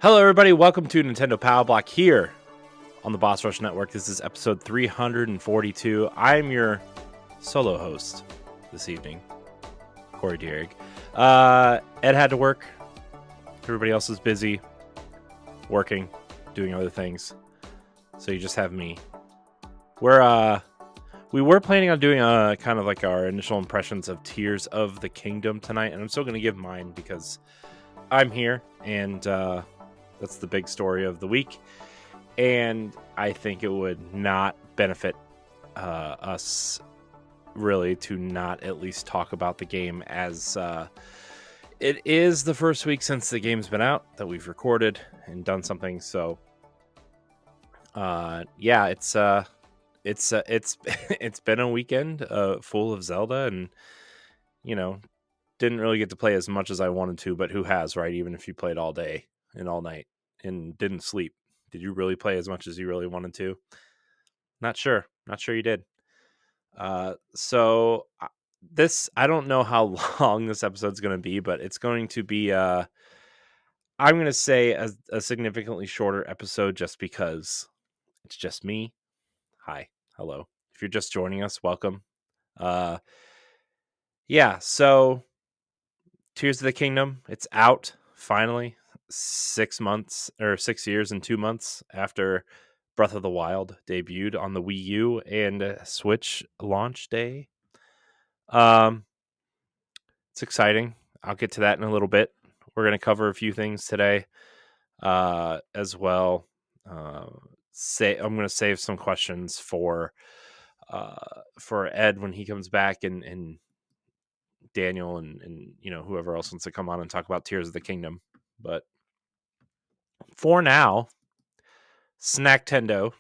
Hello, everybody. Welcome to Nintendo Pow Block here on the Boss Rush Network. This is episode 342. I'm your solo host this evening, Corey Dirrig. Ed had to work. Everybody else is busy working, doing other things. So you just have me. We were planning on doing kind of like our initial impressions of Tears of the Kingdom tonight, and I'm still going to give mine because I'm here and that's the big story of the week. And I think it would not benefit us really to not at least talk about the game, as it is the first week since the game's been out that we've recorded and done something. So yeah, it's been a weekend full of Zelda, and didn't really get to play as much as I wanted to, but who has, right? Even if you played all day and all night and didn't sleep, did you really play as much as you really wanted to? Not sure you did. So I don't know how long this episode's going to be, but it's going to be I'm going to say a significantly shorter episode, just because it's just me. Hi, hello. If you're just joining us, welcome. Yeah, so Tears of the Kingdom, it's out finally. 6 years and 2 months after Breath of the Wild debuted on the Wii U and Switch launch day. It's exciting. I'll get to that in a little bit. We're going to cover a few things today as well. I'm going to save some questions for Ed when he comes back, and Daniel and whoever else wants to come on and talk about Tears of the Kingdom. But for now, Snacktendo.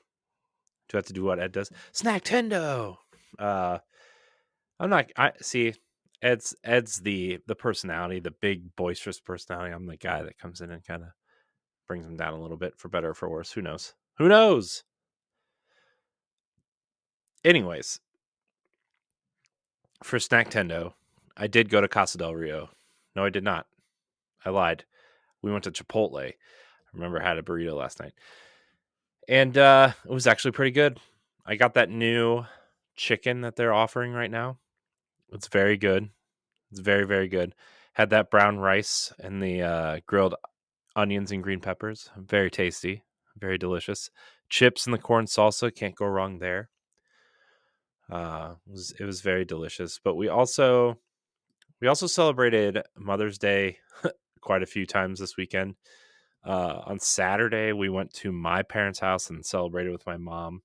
Do I have to do what Ed does? Snacktendo. Ed's the personality, the big boisterous personality. I'm the guy that comes in and kind of brings him down a little bit, for better or for worse. Who knows? Anyways, for Snacktendo, I did go to Casa del Rio. No, I did not. I lied. We went to Chipotle. I remember I had a burrito last night. And it was actually pretty good. I got that new chicken that they're offering right now. It's very good. It's very, very good. Had that brown rice and the grilled onions and green peppers. Very tasty. Very delicious. Chips and the corn salsa. Can't go wrong there. It was very delicious. But we also celebrated Mother's Day quite a few times this weekend. On Saturday, we went to my parents' house and celebrated with my mom.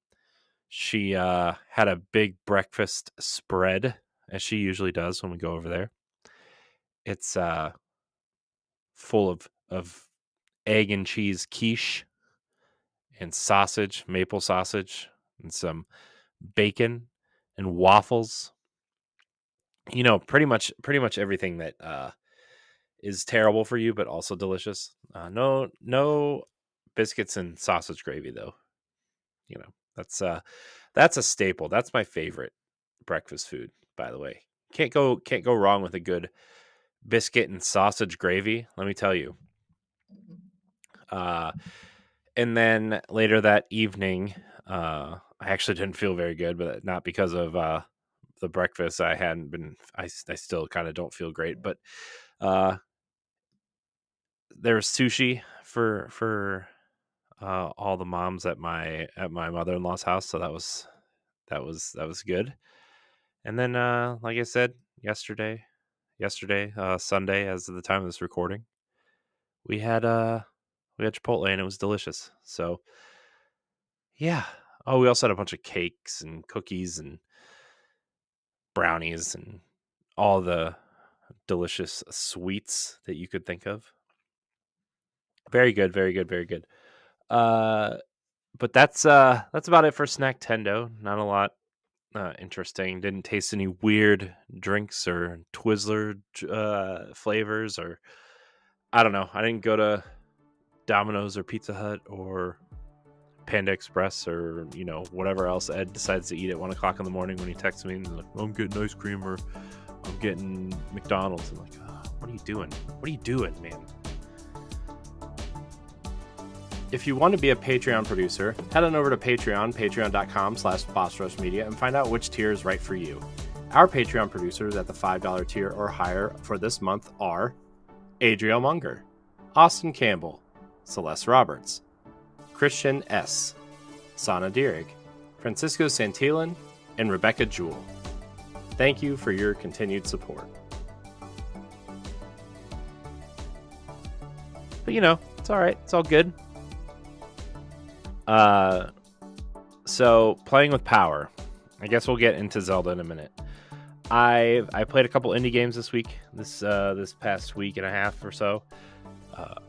She had a big breakfast spread, as she usually does when we go over there. It's full of egg and cheese quiche and sausage, maple sausage, and some bacon and waffles. Pretty much everything that is terrible for you, but also delicious. No biscuits and sausage gravy, though. That's a staple. That's my favorite breakfast food, by the way. Can't go wrong with a good biscuit and sausage gravy, let me tell you. And then later that evening, I actually didn't feel very good, but not because of the breakfast. I still kind of don't feel great, but there was sushi for all the moms at my mother-in-law's house, so that was good. And then like I said, yesterday, Sunday, as of the time of this recording, we had Chipotle, and it was delicious. So yeah. Oh, we also had a bunch of cakes and cookies and brownies and all the delicious sweets that you could think of. Very good, very good, very good. But that's about it for Snacktendo. Not a lot interesting. Didn't taste any weird drinks or Twizzler flavors, or I don't know. I didn't go to Domino's or Pizza Hut or Panda Express or whatever else Ed decides to eat at 1 o'clock in the morning when he texts me and he's like, I'm getting ice cream or I'm getting McDonald's. I'm like, what are you doing? What are you doing, man? If you want to be a Patreon producer, head on over to patreon.com/bossrushmedia, and find out which tier is right for you. Our Patreon producers at the $5 tier or higher for this month are Adriel Munger, Austin Campbell, Celeste Roberts, Christian S., Sana Dirrig, Francisco Santillan, and Rebecca Jewell. Thank you for your continued support. But it's all right. It's all good. So playing with power. I guess we'll get into Zelda in a minute. I played a couple indie games this week. This past week and a half or so.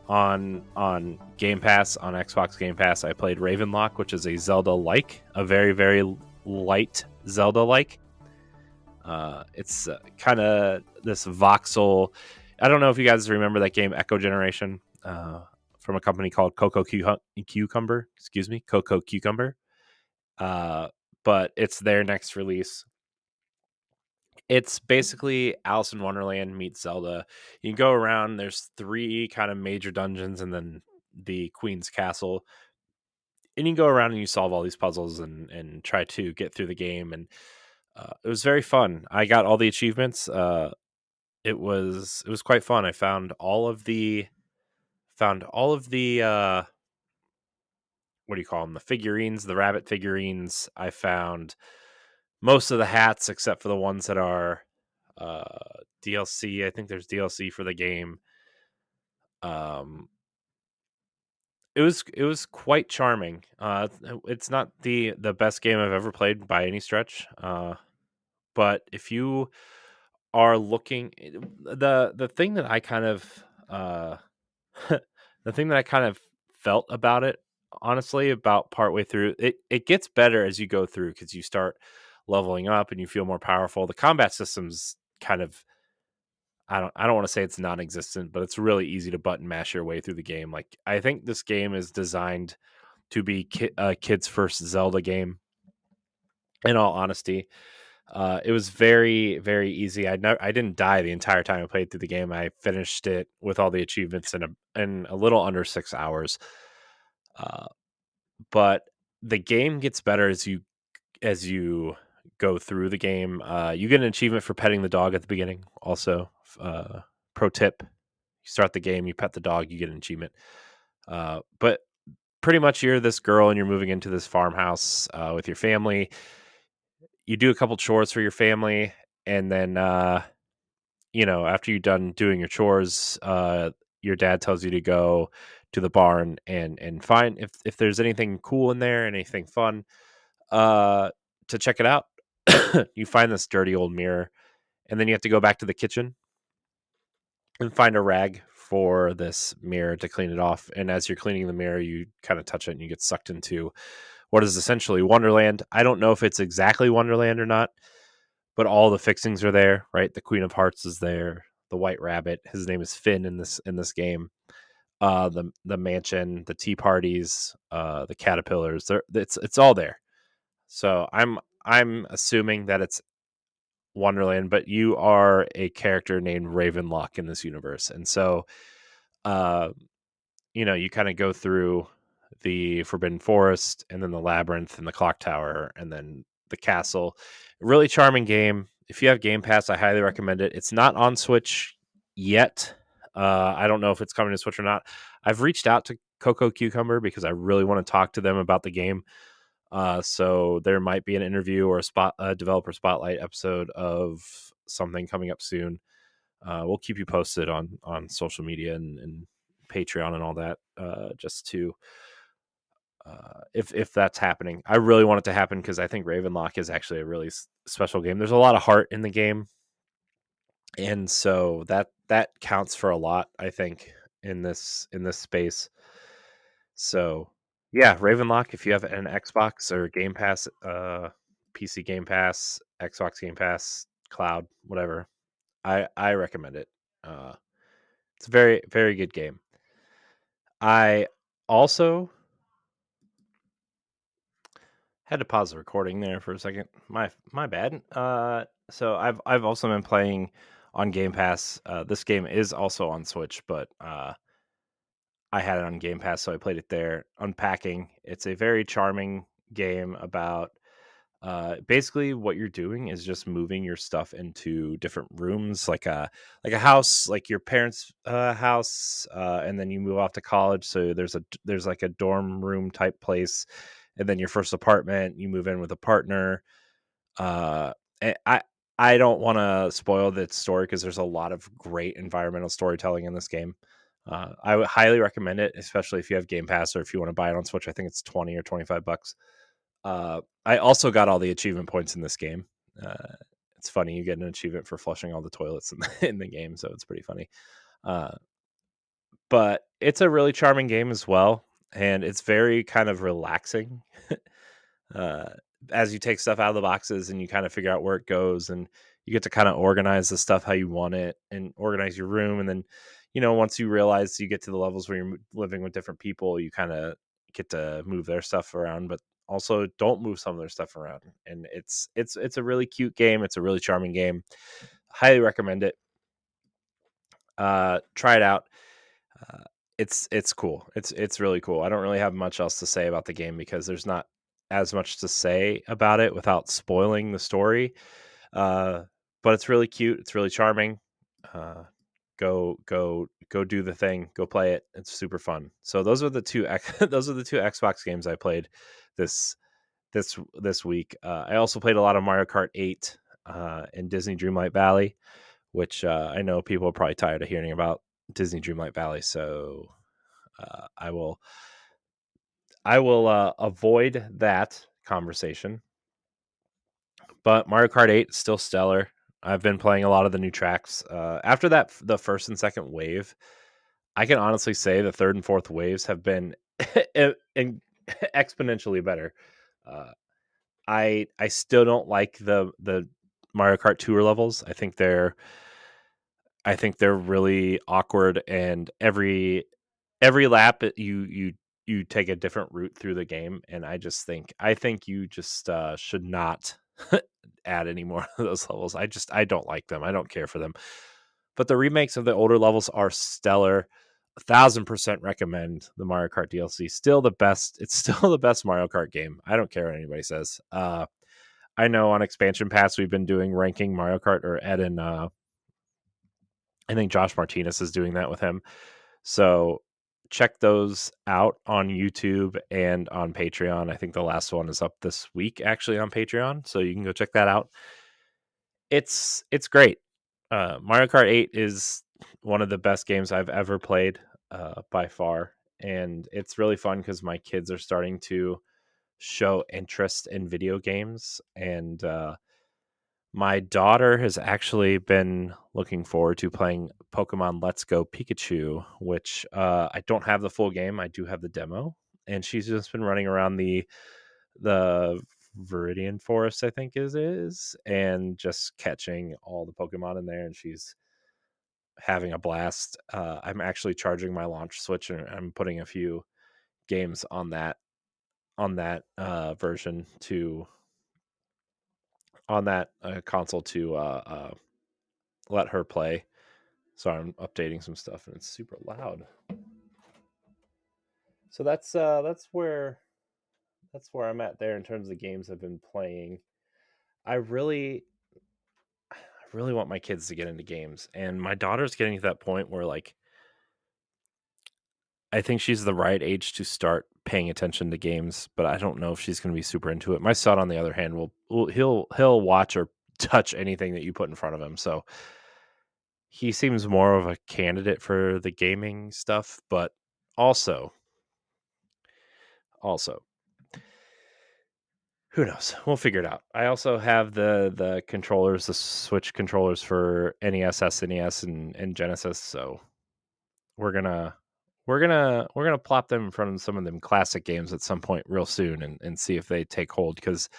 On Game Pass, on Xbox Game Pass, I played Ravenlock, which is a Zelda-like, a very, very light Zelda-like. It's kind of this voxel. I don't know if you guys remember that game Echo Generation from a company called Coco Cucumber. Coco Cucumber. But it's their next release. It's basically Alice in Wonderland meets Zelda. You can go around. There's 3 kind of major dungeons and then the Queen's Castle. And you can go around and you solve all these puzzles and try to get through the game. And it was very fun. I got all the achievements. It was quite fun. I found all of the what do you call them? The figurines, the rabbit figurines. I found most of the hats except for the ones that are DLC. I think there's DLC for the game. It was quite charming. It's not the best game I've ever played by any stretch. But if you are looking, the thing that I kind of the thing that I kind of felt about it, honestly, about partway through, it gets better as you go through because you start leveling up and you feel more powerful. The combat system's kind of, I don't want to say it's non-existent, but it's really easy to button mash your way through the game. Like, I think this game is designed to be a kid's first Zelda game. In all honesty, it was very, very easy. I didn't die the entire time I played through the game. I finished it with all the achievements in a little under 6 hours. But the game gets better as you go through the game. You get an achievement for petting the dog at the beginning. Also, pro tip: you start the game, you pet the dog, you get an achievement. But pretty much, you're this girl and you're moving into this farmhouse with your family. You do a couple chores for your family, and then after you're done doing your chores, your dad tells you to go to the barn and find if there's anything cool in there, anything fun, to check it out. You find this dirty old mirror, and then you have to go back to the kitchen and find a rag for this mirror to clean it off. And as you're cleaning the mirror, you kind of touch it and you get sucked into what is essentially Wonderland. I don't know if it's exactly Wonderland or not, but all the fixings are there, right? The Queen of Hearts is there. The White Rabbit, his name is Finn in this game. The mansion, the tea parties, the caterpillars. It's all there. So I'm assuming that it's Wonderland, but you are a character named Ravenlock in this universe, and so you kind of go through the Forbidden Forest and then the labyrinth and the clock tower and then the castle. Really charming game. If you have Game Pass, I highly recommend it. It's not on Switch yet. I don't know if it's coming to Switch or not. I've reached out to Coco Cucumber because I really want to talk to them about the game. So there might be an interview or a developer spotlight episode of something coming up soon. We'll keep you posted on social media and Patreon and all that, just to if that's happening. I really want it to happen because I think Ravenlock is actually a really special game. There's a lot of heart in the game, and so that counts for a lot, I think, in this space. So yeah, Ravenlock, if you have an Xbox or Game Pass, PC Game Pass, Xbox Game Pass, cloud, whatever, I recommend it. It's a very, very good game. I also had to pause the recording there for a second. My bad. So I've also been playing on Game Pass. This game is also on Switch, but I had it on Game Pass, so I played it there. Unpacking. It's a very charming game about basically what you're doing is just moving your stuff into different rooms, like a house, like your parents' house, and then you move off to college. So there's like a dorm room type place, and then your first apartment, you move in with a partner. Uh, and I don't want to spoil the story because there's a lot of great environmental storytelling in this game. I would highly recommend it, especially if you have Game Pass or if you want to buy it on Switch. I think it's 20 or $25. I also got all the achievement points in this game. Uh, it's funny, you get an achievement for flushing all the toilets in the game, so it's pretty funny. Uh, but it's a really charming game as well, and it's very kind of relaxing. uh, as you take stuff out of the boxes and you kind of figure out where it goes, and you get to kind of organize the stuff how you want it and organize your room. And then, once you realize you get to the levels where you're living with different people, you kind of get to move their stuff around, but also don't move some of their stuff around. And it's a really cute game. It's a really charming game. Highly recommend it. Try it out. Uh, it's cool. It's really cool. I don't really have much else to say about the game because there's not as much to say about it without spoiling the story. Uh, but it's really cute. It's really charming. Uh, go do the thing. Go play it. It's super fun. So those are the two those are the two Xbox games I played this this week. I also played a lot of Mario Kart 8 and Disney Dreamlight Valley, which I know people are probably tired of hearing about Disney Dreamlight Valley. So I will avoid that conversation. But Mario Kart 8 is still stellar. I've been playing a lot of the new tracks. After that, the first and second wave, I can honestly say the third and fourth waves have been exponentially better. Uh, I still don't like the Mario Kart tour levels. I think they're really awkward, and every lap you take a different route through the game, and I think you just should not add any more of those levels. I don't like them. I don't care for them. But the remakes of the older levels are stellar. 1,000% recommend the Mario Kart DLC. Still the best. It's still the best Mario Kart game. I don't care what anybody says. I know on expansion pass we've been doing ranking Mario Kart, or Ed and I think Josh Martinez is doing that with him. So check those out on YouTube and on Patreon. I think the last one is up this week actually on Patreon, so you can go check that out. It's great. Mario Kart 8 is one of the best games I've ever played by far, and it's really fun because my kids are starting to show interest in video games, and my daughter has actually been looking forward to playing Pokemon Let's Go Pikachu, which I don't have the full game. I do have the demo, and she's just been running around the Viridian Forest, I think is, and just catching all the Pokemon in there, and she's having a blast. I'm actually charging my launch Switch, and I'm putting a few games on that version to on that console to let her play. Sorry, I'm updating some stuff and it's super loud. So that's where I'm at there in terms of the games I've been playing. I really I really want my kids to get into games, and my daughter's getting to that point where, like, I think she's the right age to start paying attention to games, but I don't know if she's going to be super into it. My son, on the other hand, he'll watch or touch anything that you put in front of him. So he seems more of a candidate for the gaming stuff, but also who knows? We'll figure it out. I also have the controllers, the Switch controllers for NES, SNES, and Genesis. So we're gonna we're gonna plop them in front of some of them classic games at some point real soon, and see if they take hold. Because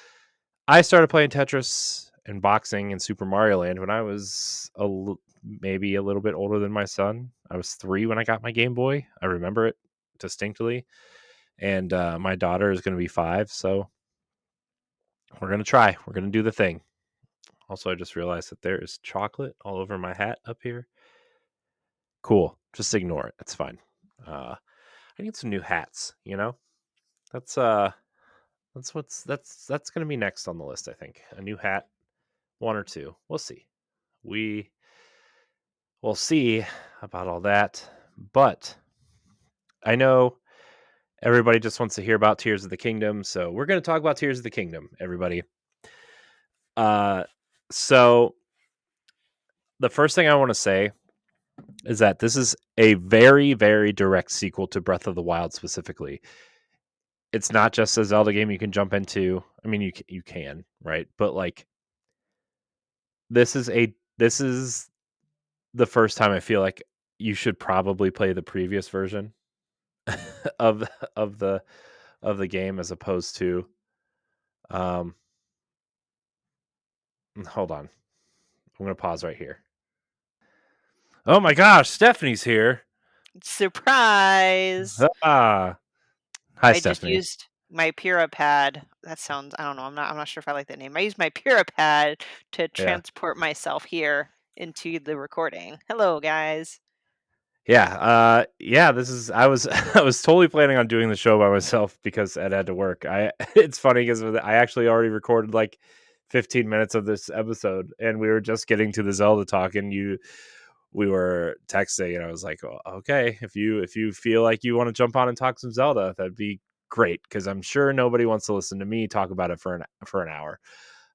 I started playing Tetris and boxing and Super Mario Land when I was maybe a little bit older than my son. I was 3 when I got my Game Boy. I remember it distinctly, and my daughter is going to be 5. So we're gonna try. We're gonna do the thing. Also, I just realized that there is chocolate all over my hat up here. Cool. Just ignore it. It's fine. Uh, I need some new hats, you know? That's that's gonna be next on the list, I think. A new hat, one or two. We'll see. We will see about all that. But I know everybody just wants to hear about Tears of the Kingdom, so we're gonna talk about Tears of the Kingdom, everybody. Uh so the first thing I want to say is that this is a very, very direct sequel to Breath of the Wild specifically. It's not just a Zelda game you can jump into. I mean, you can, right? But like this is the first time I feel like you should probably play the previous version of of the of the game as opposed to um hold on. I'm going to pause right here. Oh my gosh, Stephanie's here. Surprise! Ah. Hi I just Stephanie. used my Pad. That sounds I don't know, I'm not sure if I like that name. I used my Pad to Yeah. transport myself here into the recording. Hello, guys. Yeah, this is I was I was totally planning on doing the show by myself because Ed had to work. I it's funny because I actually already recorded like 15 minutes of this episode and we were just getting to the Zelda talk and we were texting and I was like, oh, okay, if you feel like you want to jump on and talk some Zelda, that'd be great because I'm sure nobody wants to listen to me talk about it for an hour.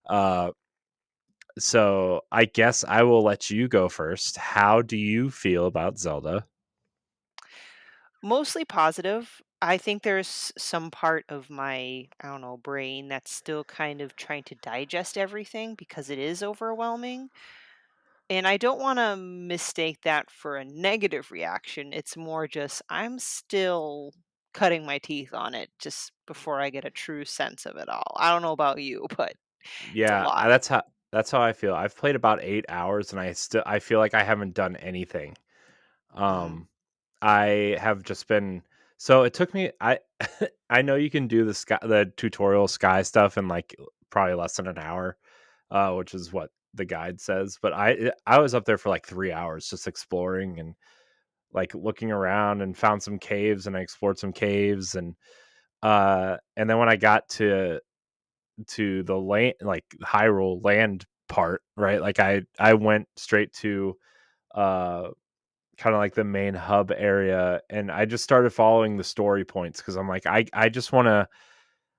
Uh so I guess I will let you go first. How do you feel about Zelda? Mostly positive. I think there's some part of my, I don't know, brain that's still kind of trying to digest everything because it is overwhelming. And I don't want to mistake that for a negative reaction. It's more just I'm still cutting my teeth on it just before I get a true sense of it all. I don't know about you, but it's a Yeah, lot. that's how I feel. I've played about 8 hours and I feel like I haven't done anything. Mhm. Um I have just been so it took me I I know you can do the tutorial sky stuff in like probably less than an hour, which is what the guide says, but I was up there for like 3 hours just exploring and like looking around and found some caves and I explored some caves and then when I got to the land like Hyrule land part, right? Like I went straight to uh kind of like the main hub area and I just started following the story points because I'm like I just want to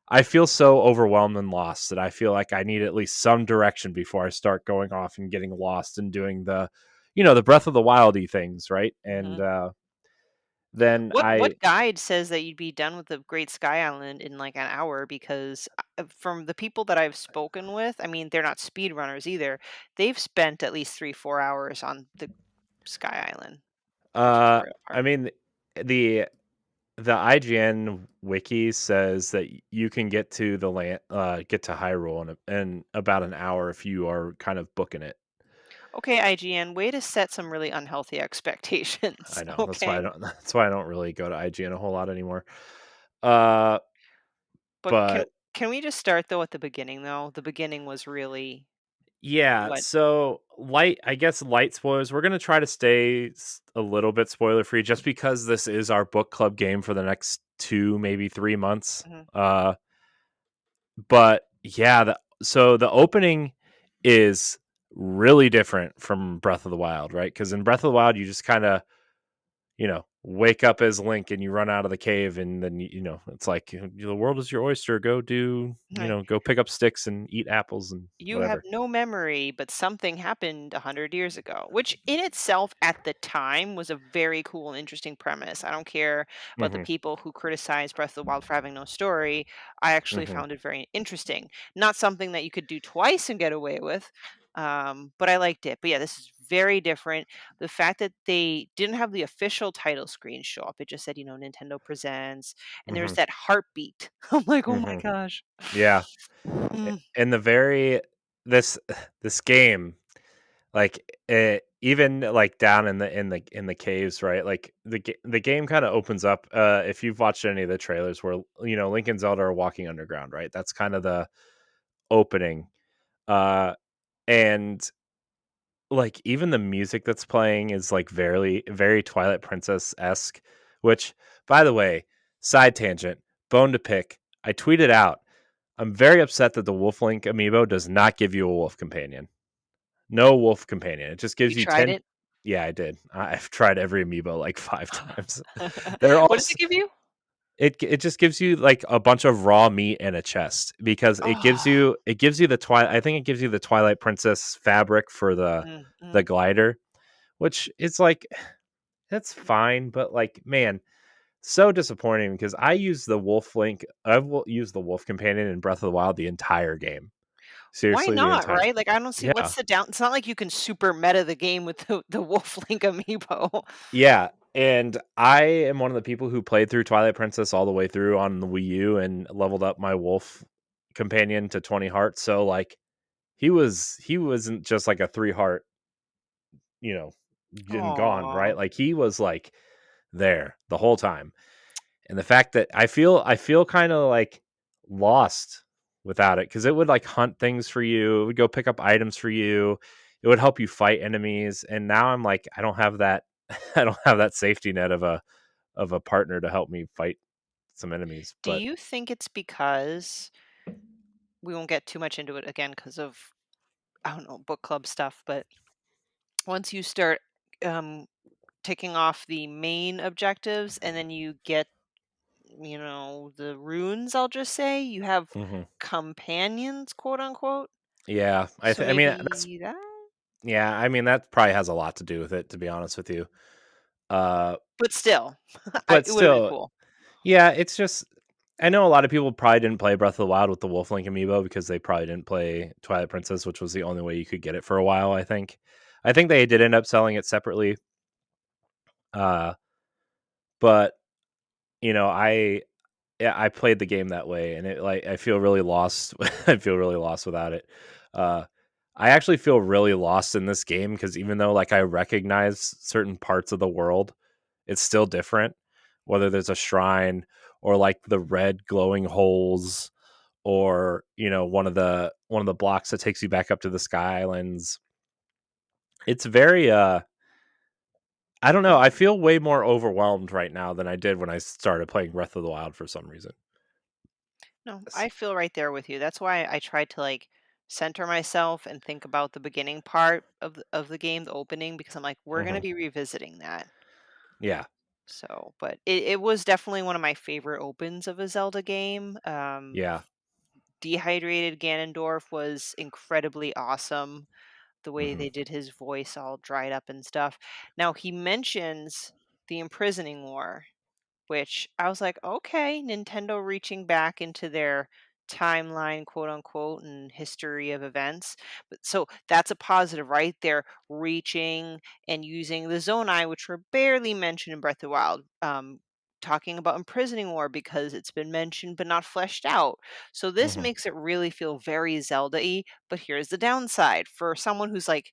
I feel so overwhelmed and lost that I feel like I need at least some direction before I start going off and getting lost and doing the Breath of the Wildy things, right? And Mhm. then What I guide says that you'd be done with the Great Sky Island in like an hour? Because from the people that I've spoken with, I mean, they're not speedrunners either. They've spent at least 3-4 hours on the Sky Island, the uh tutorial I part. mean the the IGN wiki says that you can get to the land get to Hyrule in about an hour if you are kind of booking it. Okay, IGN, way to set some really unhealthy expectations. I know. That's why I Okay. don't that's why I don't really go to IGN a whole lot anymore. Uh But can but can we just start though at the beginning though? The beginning was really yeah, what so light spoilers. We're going to try to stay a little bit spoiler free just because this is our book club game for the next 2 maybe 3 months. Mhm. Uh but yeah, so the opening is really different from Breath of the Wild, right? Cuz in Breath of the Wild you just kind of wake up as Link and you run out of the cave and then it's like the world is your oyster. Go do, Right. go pick up sticks and eat apples and You have whatever. no memory, but something happened 100 years ago, which in itself at the time was a very cool and interesting premise. I don't care about the Mhm. people who criticize Breath of the Wild for having no story. I actually Mhm. found it very interesting. Not something that you could do twice and get away with, but I liked it. But yeah, this is very different. The fact that they didn't have the official title screen show up, it just said, Nintendo Presents, and there's Mhm. that heartbeat. I'm like, oh my Mhm. gosh. Yeah. In the very this this game like even like down in the caves, right? Like the game kind of opens up if you've watched any of the trailers where Link and Zelda are walking underground, right? That's kind of the opening. Uh and like even the music that's playing is like very very Twilight Princess esque, which By the way, side tangent, bone to pick. I tweeted out, I'm very upset that the Wolf Link amiibo does not give you a wolf companion. No wolf companion. It just You gives you tried 10. it? Yeah, I did. I've tried every amiibo like 5 times. They're all What does it give you? it just gives you like a bunch of raw meat and a chest because Oh. it gives you the twilight. I think it gives you the Twilight Princess fabric for Mm, the mm. glider, which is like that's fine, but like man, so disappointing because I use the wolf link. Used the wolf companion in Breath of the Wild the entire game. Why Seriously, the not, entire right? Like, I don't see yeah. what's the down it's not like you can super meta the game with the Wolf Link amiibo. Yeah, and I am one of the people who played through Twilight Princess all the way through on the Wii U and leveled up my wolf companion to 20 hearts. So like he wasn't just like a 3 heart, you know, and gone, Aw. right? Like he was like there the whole time. And the fact that I feel kind of like lost without it cuz it would like hunt things for you, it would go pick up items for you. It would help you fight enemies and now I'm like I don't have that I don't have that safety net of a partner to help me fight some enemies. Do But you think it's because we won't get too much into it again because of, I don't know, book club stuff, but once you start, um, ticking off the main objectives and then you get, the runes, I'll just say, you have mhm. companions, quote unquote. Yeah, So I mean that's maybe that, yeah, I mean that probably has a lot to do with it to be honest with you. Uh but still, but it would have been still, cool. yeah, it's just I know a lot of people probably didn't play Breath of the Wild with the Wolf Link amiibo because they probably didn't play Twilight Princess, which was the only way you could get it for a while, I think. I think they did end up selling it separately. Uh but you know, I played the game that way and it like I feel really lost. I feel really lost without it. Uh I actually feel really lost in this game because even though like I recognize certain parts of the world, it's still different. Whether there's a shrine or like the red glowing holes or one of the blocks that takes you back up to the Sky Islands. It's very I don't know. I feel way more overwhelmed right now than I did when I started playing Breath of the Wild for some reason. No, S- I feel right there with you. That's why I tried to like center myself and think about the beginning part of the game, the opening, because I'm like, we're gonna mhm. be revisiting that. Yeah. So, but it was definitely one of my favorite opens of a Zelda game. Yeah. Dehydrated Ganondorf was incredibly awesome. The way hmm they did his voice all dried up and stuff. Now he mentions the imprisoning war, which I was like, okay, Nintendo reaching back into their timeline, quote unquote, and history of events. But so that's a positive, right? They're reaching and using the Zonai, which were barely mentioned in Breath of the Wild. Talking about imprisoning war because it's been mentioned but not fleshed out. So this hmm makes it really feel very Zelda-y. But here's the downside for someone who's like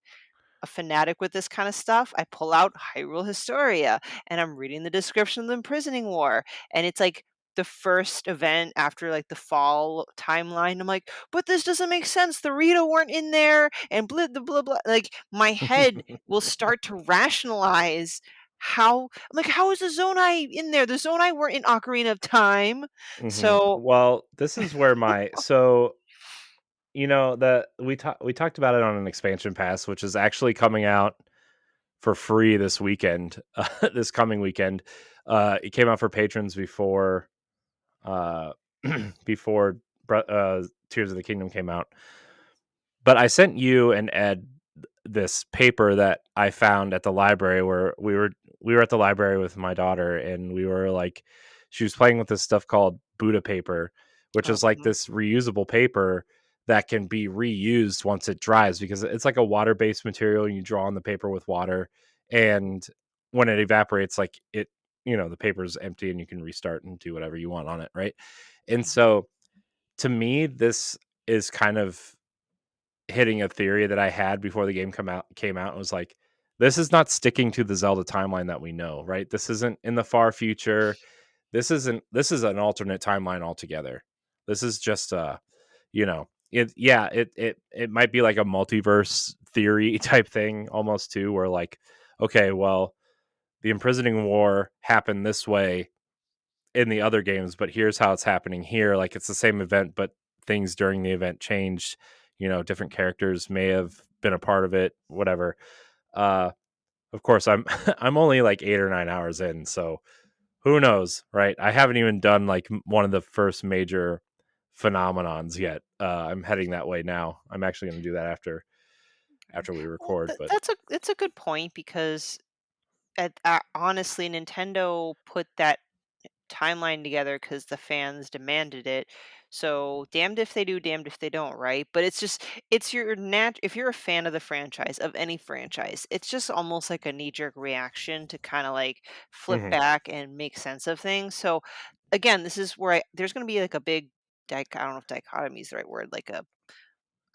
a fanatic with this kind of stuff, I pull out Hyrule Historia and I'm reading the description of the imprisoning war. And it's like the first event after like the fall timeline. I'm like, but this doesn't make sense. The Rito weren't in there and blah blah blah blah. Like my head will start to rationalize how I'm like, how is the Zonai in there? The Zonai were in Ocarina of Time. So Well, this is where my so the we talked about it on an expansion pass, which is actually coming out for free this weekend, this coming weekend. It came out for patrons before uh, before Tears of the Kingdom came out. But I sent you and Ed this paper that I found at the library where we were at the library with my daughter and we were like she was playing with this stuff called Buddha paper, which is like mhm, this reusable paper that can be reused once it dries because it's like a water-based material and you draw on the paper with water and when it evaporates like it the paper's empty and you can restart and do whatever you want on it, right? And mhm, so to me this is kind of hitting a theory that I had before the game came out and was like, this is not sticking to the Zelda timeline that we know, right? This isn't in the far future. This is an alternate timeline altogether. This is just it might be like a multiverse theory type thing almost too, where like, okay, well, the imprisoning war happened this way in the other games, but here's how it's happening here. Like it's the same event, but things during the event changed. Different characters may have been a part of it, whatever. Uh, of course, I'm I'm only like 8 or 9 hours in, so who knows, right? I haven't even done like one of the first major phenomenons yet. I'm heading that way now. I'm actually going to do that after we Well, record. But that's a good point because honestly, Nintendo put that timeline together because the fans demanded it. So damned if they do, damned if they don't, right? But it's your if you're a fan of the franchise, of any franchise, it's just almost like a knee-jerk reaction to kind of like flip mhm, back and make sense of things. So again, this is where there's going to be like a big I don't know if dichotomy is the right word, like a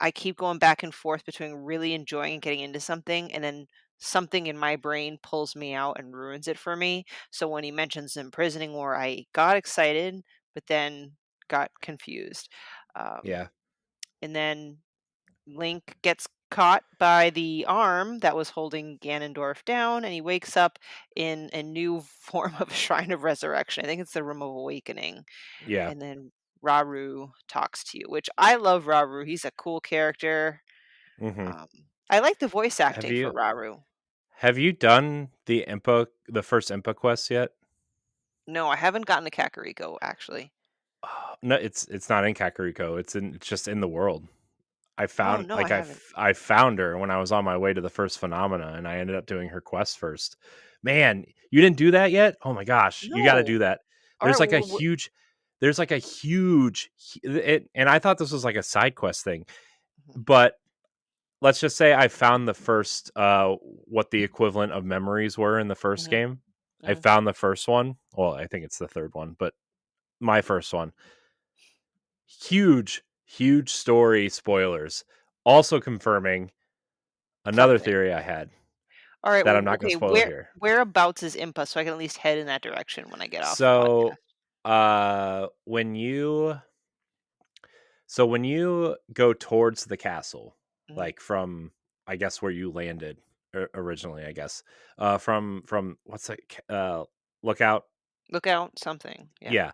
I keep going back and forth between really enjoying and getting into something, and then something in my brain pulls me out and ruins it for me. So when he mentions imprisoning war, I got excited, but then got confused. Um, yeah, and then Link gets caught by the arm that was holding Ganondorf down, and he wakes up in a new form of a Shrine of Resurrection. I think it's the Room of Awakening, yeah. and then Raru talks to you, which I love Raru. He's a cool character. hmm Um, I like the voice Have acting for you Raru. have you done the first Impa quest yet? No, I haven't gotten to Kakariko actually. No, it's not in Kakariko. It's just in the world. I Oh found no, I like haven't. I found her when I was on my way to the first phenomena, and I ended up doing her quest first. Man, you didn't do that yet? Oh my gosh, you got to No. do that. All right. There's like a huge, there's like a huge, and I thought this was like a side quest thing, Mhm, but let's just say I found the first, what the equivalent of memories were in the first mhm, game. I mhm. found the first one. Well, I think it's the third one, but my first one. Huge, huge story spoilers. Also confirming another Something. theory I had All right. that I'm not going to Okay. spoil here. Whereabouts is Impa so I can at least head in that direction when I get off the So, podcast? uh, when you when you go towards the castle, Mhm. like from I guess where you landed originally, I guess, from what's that? Lookout. Look out. Something. Yeah. Yeah.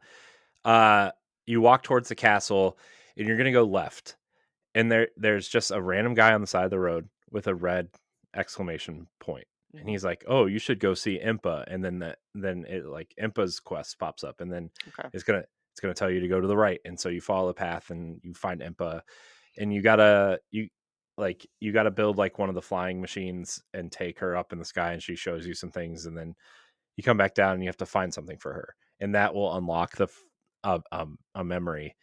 Uh, you walk towards the castle, and you're gonna go left, and there's just a random guy on the side of the road with a red exclamation point, and Mhm. he's like, "Oh, you should go see Impa," and then it like Impa's quest pops up, and then Okay. it's gonna tell you to go to the right, and so you follow the path and you find Impa, and you gotta build like one of the flying machines and take her up in the sky, and she shows you some things, and then you come back down and you have to find something for her, and that will unlock a memory,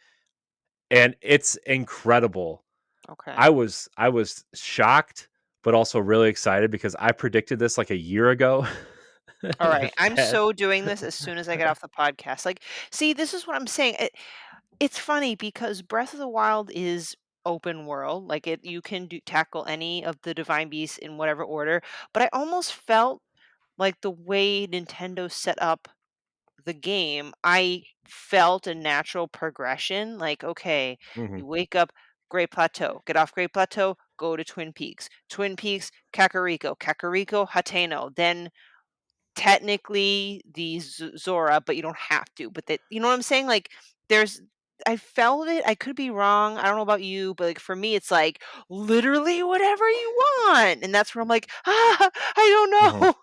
and it's incredible. Okay. I was shocked, but also really excited because I predicted this like a year ago. All right. I'm And so doing this as soon as I get off the podcast. Like, see, this is what I'm saying. It's funny because Breath of the Wild is open world. Like you can tackle any of the divine beasts in whatever order. But I almost felt like the way Nintendo set up the game, I felt a natural progression. Like, okay, Mhm, you wake up, Great Plateau, get off Great Plateau, go to Twin Peaks, Kakariko, Kakariko, Hateno, then technically the Zora, but you don't have to. But that, you know what I'm saying? Like, there's, I felt it. I could be wrong. I don't know about you, but like for me, it's like literally whatever you want, and that's where I'm like, I don't mhm. know.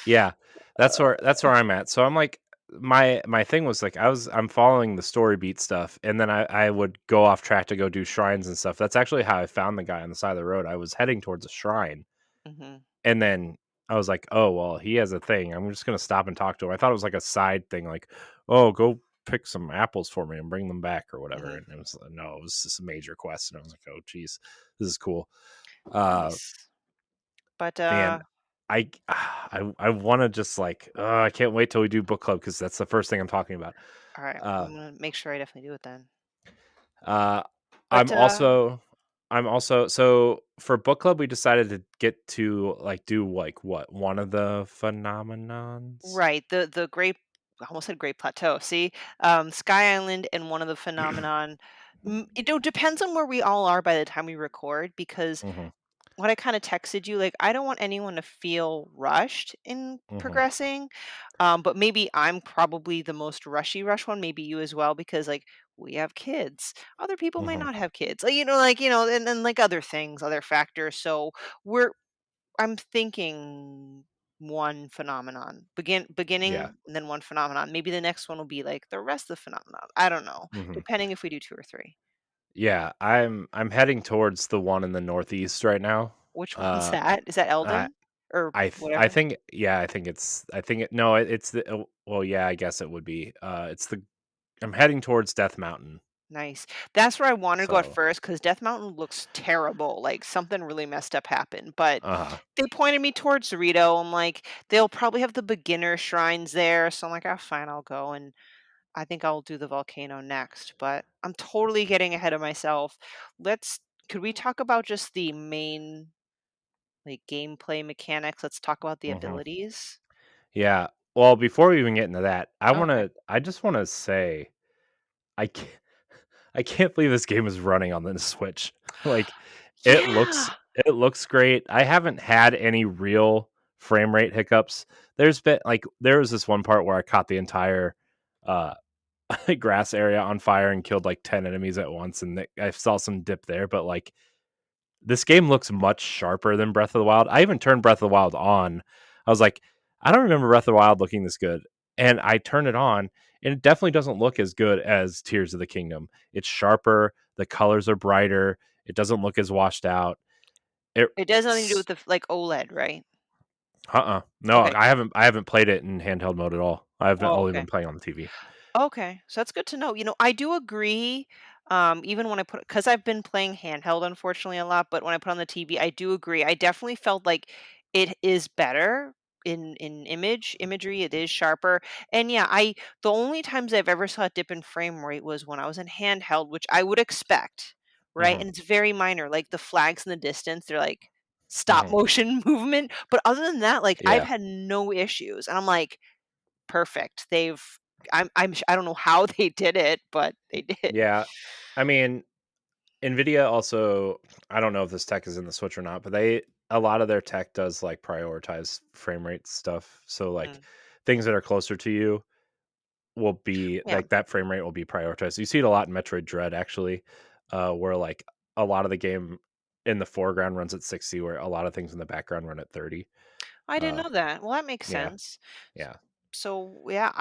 Yeah, that's where I'm at. So I'm like, my thing was like I'm following the story beat stuff, and then I would go off track to go do shrines and stuff. That's actually how I found the guy on the side of the road. I was heading towards a shrine, Hmm. and then I was like, "Oh, well, he has a thing. I'm just gonna stop and talk to him." I thought it was like a side thing, like, "Oh, go pick some apples for me and bring them back or whatever." Hmm. And it was no, it was just a major quest, and I was like, "Oh, geez, this is cool." Uh, Nice. But man, I want to just like, I can't wait till we do book club because that's the first thing I'm talking about. all right, Uh, I'm gonna make sure I definitely do it then. uh, I'm But also I'm also so for book club we decided to get to like do like what one of the phenomenons. right, the great I almost said Great Plateau. See, Sky Island and one of the phenomenon. It depends on where we all are by the time we record because Mhm. what I kinda texted you, like, I don't want anyone to feel rushed in Mhm. progressing, but maybe I'm probably the most rush one, maybe you as well, because, like, we have kids. Other people might Mhm. not have kids. And then, like, other things, other factors, so we're I'm thinking one phenomenon. Yeah. Beginning and then one phenomenon. Maybe the next one will be, like, the rest of the phenomenon. I don't know, Mhm. depending if we do 2 or 3. Yeah, I'm heading towards the one in the Northeast right now. Which one's Uh, that? Is that I Elden? Or I whatever? think yeah, I think it no, it's the well, yeah, I guess it would be. It's the I'm heading towards Death Mountain. Nice. That's where I wanted to go at So, first because Death Mountain looks terrible, like, something really messed up happened, but uh-huh. they pointed me towards Rito. I'm like, "They'll probably have the beginner shrines there," so I'm like, "Ah, fine, I'll go," and I think I'll do the volcano next, but I'm totally getting ahead of myself. Let's Could we talk about just the main, like, gameplay mechanics? Let's talk about the Mhm. abilities. Yeah. Well, before we even get into that, Okay. I just wanna say I can't I can't believe this game is running on the Switch. Like, Yeah! it looks great. I haven't had any real frame rate hiccups. There's been like there was this one part where I caught the entire uh grass area on fire and killed like 10 enemies at once and I saw some dip there, but like this game looks much sharper than Breath of the Wild. I even turned Breath of the Wild on. I was like, I don't remember Breath of the Wild looking this good. And I turned it on, and it definitely doesn't look as good as Tears of the Kingdom. It's sharper, the colors are brighter, it doesn't look as washed out. It does nothing to do It's with the like, OLED, right? No, Okay. I haven't played it in handheld mode at all. I've Oh, only okay. been playing on the TV. Okay, so that's good to know. I do agree. Even when I put, because I've been playing handheld, unfortunately, a lot. But when I put on the TV, I do agree. I definitely felt like it is better in imagery. It is sharper, and yeah, the only times I've ever saw a dip in frame rate was when I was in handheld, which I would expect, right? Mhm, And it's very minor, like the flags in the distance. They're like stop mhm. motion movement, but other than that, like I've Yeah. had no issues, and I'm like perfect. I don't know how they did it, but they did. Yeah. I mean, NVIDIA also I don't know if this tech is in the Switch or not, but they a lot of their tech does, like, prioritize frame rate stuff, so, like, Mm, things that are closer to you will be yeah. like, that frame rate will be prioritized. You see it a lot in Metroid Dread, actually, where, like, a lot of the game in the foreground runs at 60, where a lot of things in the background run at 30. I didn't Uh, know that. Well, that makes yeah, sense. S yeah. So, yeah,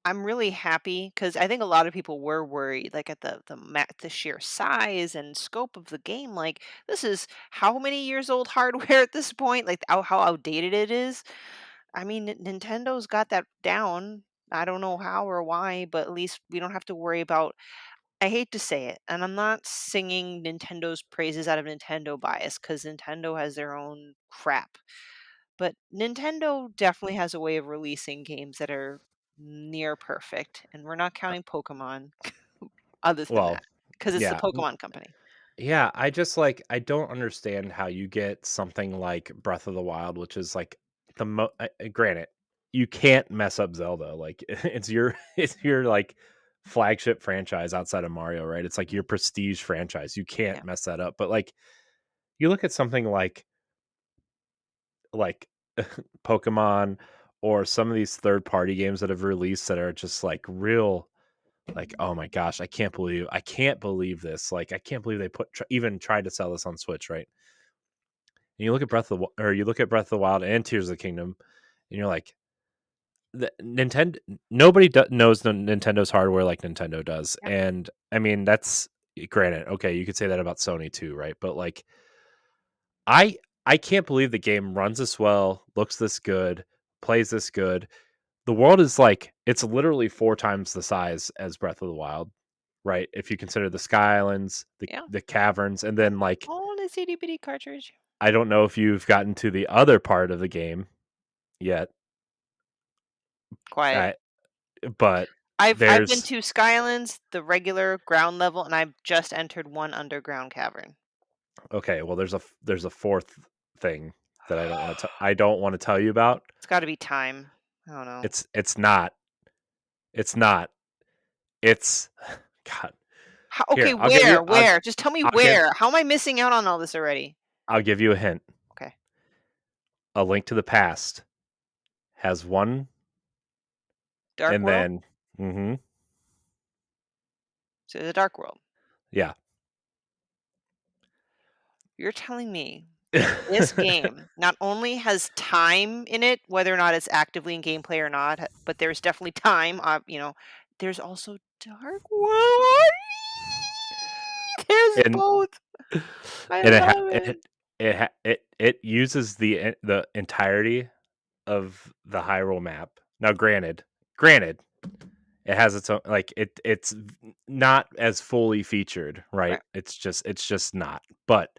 I'm really happy because I think a lot of people were worried, like, at the sheer size and scope of the game, like, this is how many years old hardware at this point? Like, how outdated it is? I mean, Nintendo's got that down. I don't know how or why, but at least we don't have to worry about. I hate to say it, and I'm not singing Nintendo's praises out of Nintendo bias because Nintendo has their own crap. But Nintendo definitely has a way of releasing games that are near perfect, and we're not Uh, counting Pokemon other than well, that because it's the yeah. Pokemon company. Yeah, I just like I don't understand how you get something like Breath of the Wild, which is like granted, you can't mess up Zelda. Like it's your it's your like flagship franchise outside of Mario, right? It's like Mm, your prestige franchise. You yeah. can't mess that up. But like you look at something like Pokemon or some of these third party games that have released that are just like real like, "Oh my gosh, I can't believe this." Like, I can't believe they even tried to sell this on Switch, right? And you look at you look at Breath of the Wild and Tears of the Kingdom, and you're like, the Nintendo nobody knows the Nintendo's hardware like Nintendo does. Yep. And I mean, that's granted, okay, you could say that about Sony too, right? But like I I can't believe the game runs this well, looks this good, plays this good. The world is like it's literally 4 times the size as Breath of the Wild, right? If you consider the Sky Islands, Yeah. the caverns, and Yep. then, like, Oh, this itty bitty cartridge. I don't know if you've gotten to the other part of the game yet, Quiet. I but I've been there's to Skylands, the regular ground level, and I've just entered one underground cavern. okay, well, there's a 4th thing that I don't wanna tell you about. It's got to be time. I don't know. It's not. It's not. It's God. How, okay, Here, I'll get you where? Just tell me I'll get where. How am I missing out on all this already? I'll give you a hint. Okay. A Link to the Past has one, Dark and World? then mhm, So the Dark World. yeah. You're telling me that this game not only has time in it, whether or not it's actively in gameplay or not, but there's definitely time, there's also Dark World. There's and both. I and love it. it uses the entirety of the Hyrule map. Now, granted, it has its own like it's not as fully featured, right? Right. It's just not. But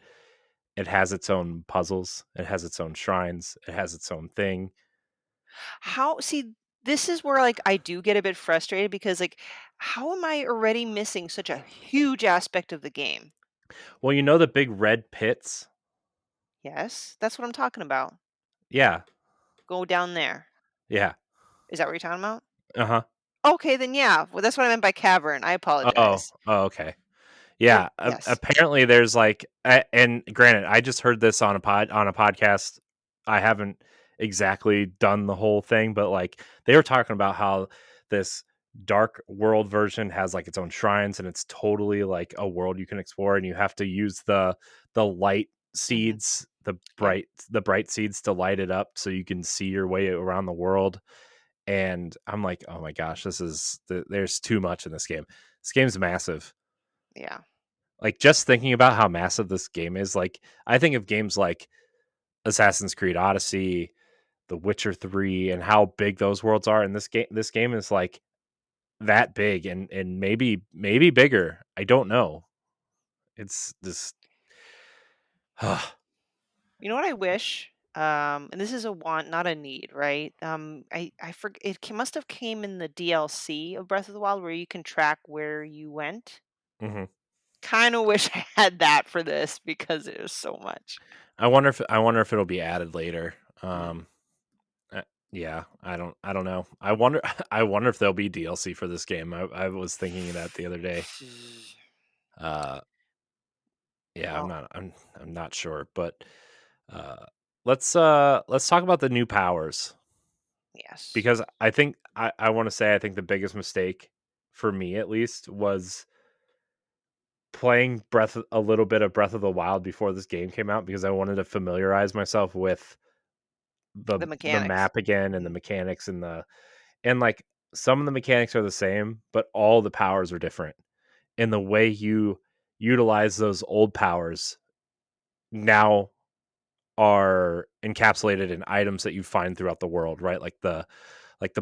it has its own puzzles, it has its own shrines, it has its own thing. How see, this is where, like, I do get a bit frustrated because, like, how am I already missing such a huge aspect of the game? Well, you know the big red pits? Yes, that's what I'm talking about. Yeah, Go down there. yeah. Is that what you're talking about? Uh-huh. Okay, then yeah. Well, that's what I meant by cavern. I Oh, apologize. oh, okay. There Yeah, yes. apparently there's like and granted, I just heard this on a podcast. I haven't exactly done the whole thing, but like they were talking about how this dark world version has like its own shrines and it's totally like a world you can explore and you have to use the light Mhm. seeds, Yeah. the bright seeds to light it up so you can see your way around the world. And I'm like, "Oh my gosh, there's too much in this game." This game's massive. Yeah. Like, just thinking about how massive this game is, like, I think of games like Assassin's Creed Odyssey, The Witcher 3, and how big those worlds are, and this game is, like, that big and maybe bigger. I don't know. It's just You know what I wish? And this is a want, not a need, right? I forget. Must have came in the DLC of Breath of the Wild where you can track where you went. Mhm. Kind of wish I had that for this because it was so much. I wonder if it'll be added later. Mm. Uh, yeah, I don't know. I wonder I wonder if there'll be DLC for this game. I was thinking that the other day. Uh Yeah, Well, I'm not sure, but uh let's talk about the new powers yes. because I want to say I think the biggest mistake for me at least was playing a little bit of Breath of the Wild before this game came out because I wanted to familiarize myself with The the mechanics. map again and the Mhm. mechanics and like some of the mechanics are the same, but all the powers are different. And the way you utilize those old powers now are encapsulated in items that you find throughout the world, right? Like the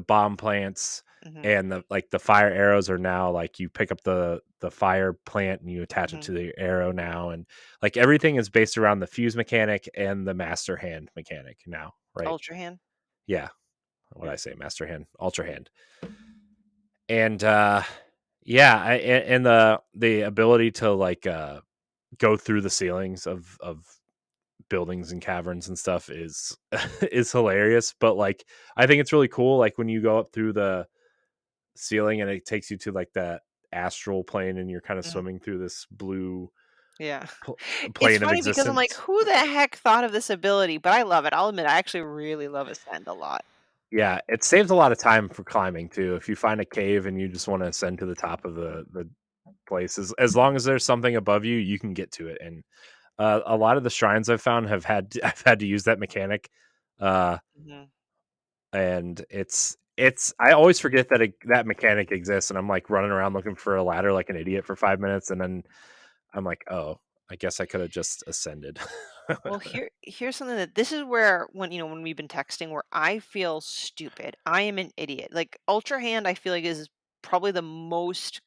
bomb plants Mhm. and the fire arrows are now like you pick up the fire plant and you attach it Mhm. to the arrow now and like everything is based around the fuse mechanic and the master hand mechanic now, right? Ultra hand. Yeah. What Yeah. I say, master hand, ultra hand. And yeah, and the ability to like go through the ceilings of buildings and caverns and stuff is is hilarious. But like, I think it's really cool. Like when you go up through the ceiling and it takes you to like that astral plane, and you're kind of Mhm. swimming through this blue Yeah. pl- It's plane of funny because I'm like, existence. who the heck thought of this ability? But I love it. I'll admit, I actually really love Ascend a lot. Yeah, it saves a lot of time for climbing too. If you find a cave and you just want to ascend to the top of the place, as long as there's something above you, you can get to it. And a lot of the shrines I've found I've had to use that mechanic. Uh, Mhm. and it's I always forget that that mechanic exists, and I'm like running around looking for a ladder like an idiot for 5 minutes, and then I'm like, oh, I guess I could have just ascended. Well, here's something that this is where when we've been texting where I feel stupid. I am an idiot. Like Ultra Hand, I feel like is probably the most,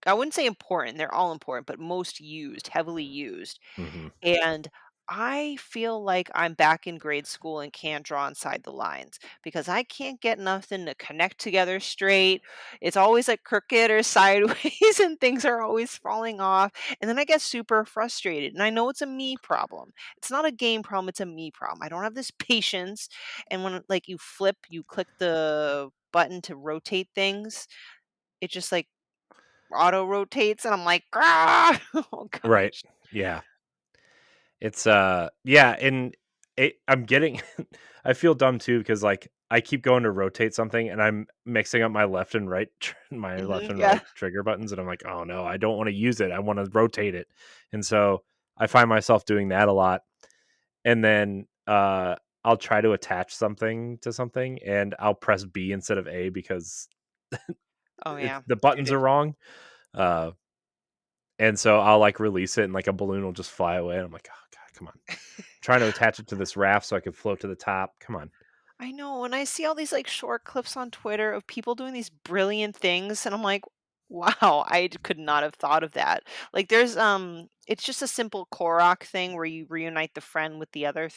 I wouldn't say important, they're all important, but most used, heavily used. Hmm. And I feel like I'm back in grade school and can't draw inside the lines because I can't get nothing to connect together straight. It's always like crooked or sideways and things are always falling off. And then I get super frustrated. And I know it's a me problem. It's not a game problem, it's a me problem. I don't have this patience. And when like you flip, you click the button to rotate things, it just like auto rotates and I'm like, ah, oh Right. gosh. Yeah. It's yeah, and I'm getting I feel dumb too because like I keep going to rotate something and I'm mixing up my left and right my left and Yeah. right trigger buttons and I'm like, "Oh no, I don't want to use it. I want to rotate it." And so I find myself doing that a lot. And then I'll try to attach something to something and I'll press B instead of A because Oh, it's yeah. the buttons are Dude, wrong. Uh and so I'll like release it and like a balloon will just fly away and I'm like, "Oh god, come on." Trying to attach it to this raft so I could float to the top. Come on. I know, and I see all these, like, short clips on Twitter of people doing these brilliant things, and I'm like, "Wow, could not have thought of that." Like, there's, it's just a simple Korok thing where you reunite the friend with the other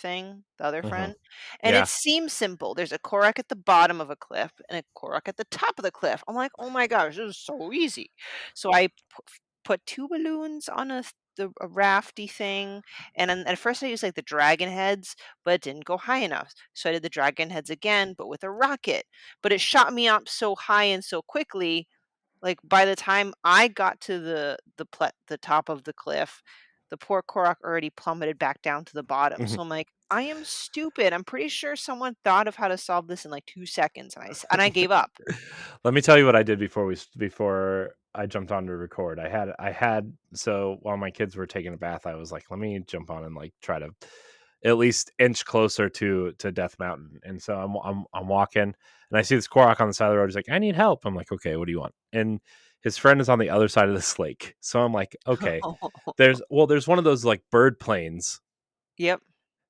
Mhm. friend, and it Yeah. seems simple. There's a Korok at the bottom of a cliff and a Korok at the top of the cliff. I'm like, "Oh my gosh, this is so easy." So I put 2 balloons on a rafty thing, and then at first I used, like, the dragon heads, but it didn't go high enough. So I did the dragon heads again, but with a rocket. But it shot me up so high and so quickly, like by the time I got to the top of the cliff, the poor Korok already plummeted back down to the bottom. Mhm. So I'm like, I am stupid. I'm pretty sure someone thought of how to solve this in like 2 seconds, and I gave up. Let me tell you what I did before I jumped on to record. I had so while my kids were taking a bath, I was like, let me jump on and like try to at least inch closer to Death Mountain. And so I'm walking and I see this Korok on the side of the road. He's like, I need help. I'm like, okay, what do you want? And his friend is on the other side of this lake. So I'm like, okay, there's one of those like bird planes. Yep.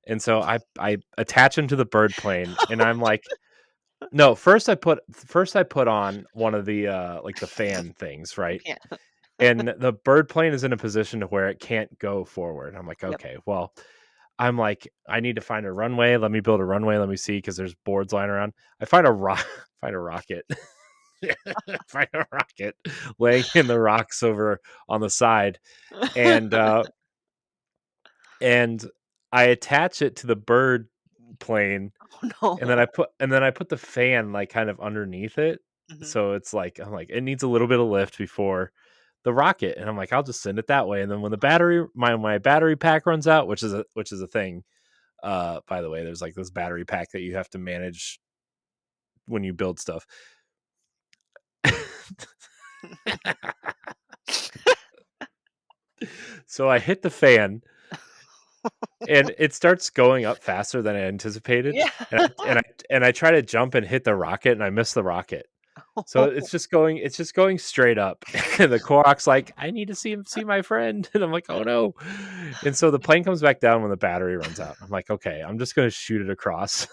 And so I attach him to the bird plane and I'm like, no, first I put on one of the, like, the fan things, right? Yeah. And the bird plane is in a position to where it can't go forward. I'm like, Yep. "Okay, well," I'm like, "I need to find a runway. Let me build a runway. Let me see because there's boards lying around." I find a rock find a rocket. Find a rocket laying in the rocks over on the side, and, uh and I attach it to the bird plane Oh and then I no. put the fan, like, kind of underneath it, Mhm. so it's like I'm like, "It needs a little bit of lift before the rocket," and I'm like, "I'll just send it that way," and then when the my battery pack runs out, which is a thing, by the way, there's, like, this battery pack that you have to manage when you build stuff. So I hit the fan, and it starts going up faster than I anticipated, Yeah. and I try to jump and hit the rocket, and I miss the rocket. So it's just going straight up. And the Korok's like, I need to see my friend. And I'm like, oh no. And so the plane comes back down when the battery runs out. I'm like, okay, I'm just gonna shoot it across.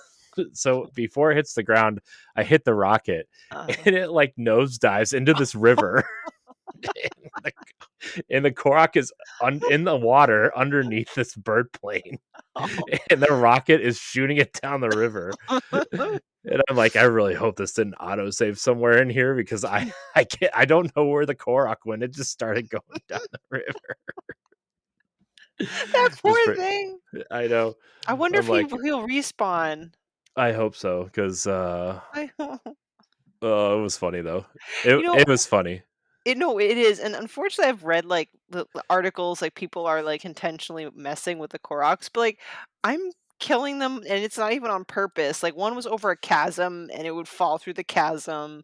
So before it hits the ground, I hit the rocket Uh, and it like nosedives into this river. and, the, and the Korok is in the water underneath this bird plane. And the rocket is shooting it down the river. And I'm like, I really hope this didn't autosave somewhere in here because I don't know where the Korok went. It just started going down the river. that It was poor pretty, thing. I know. I wonder I'm if like, he'll respawn. I hope so because I it was funny though. It you know, it was funny. no, it is, and unfortunately, I've read, like, the articles, like, people are, like, intentionally messing with the Koroks, but, like, I'm killing them, and it's not even on purpose, like, one was over a chasm, and it would fall through the chasm,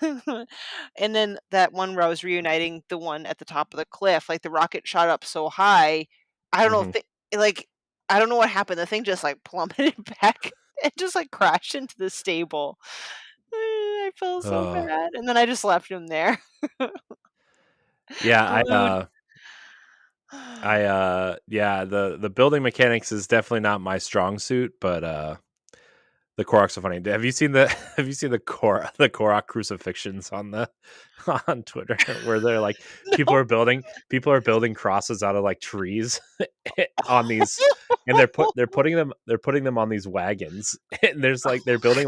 and then that one where I was reuniting the one at the top of the cliff, like, the rocket shot up so high, I don't know if Hmm. like, I don't know what happened, the thing just, like, plummeted back and just, like, crashed into the stable. I felt so Uh, bad, and then I just left him there. yeah, Glued. yeah, the building mechanics is definitely not my strong suit, but the Koroks are funny. Have you seen the have you seen the Korok crucifixions on the on Twitter where they're like No. people are building crosses out of like trees on these and they're putting them on these wagons and there's like they're building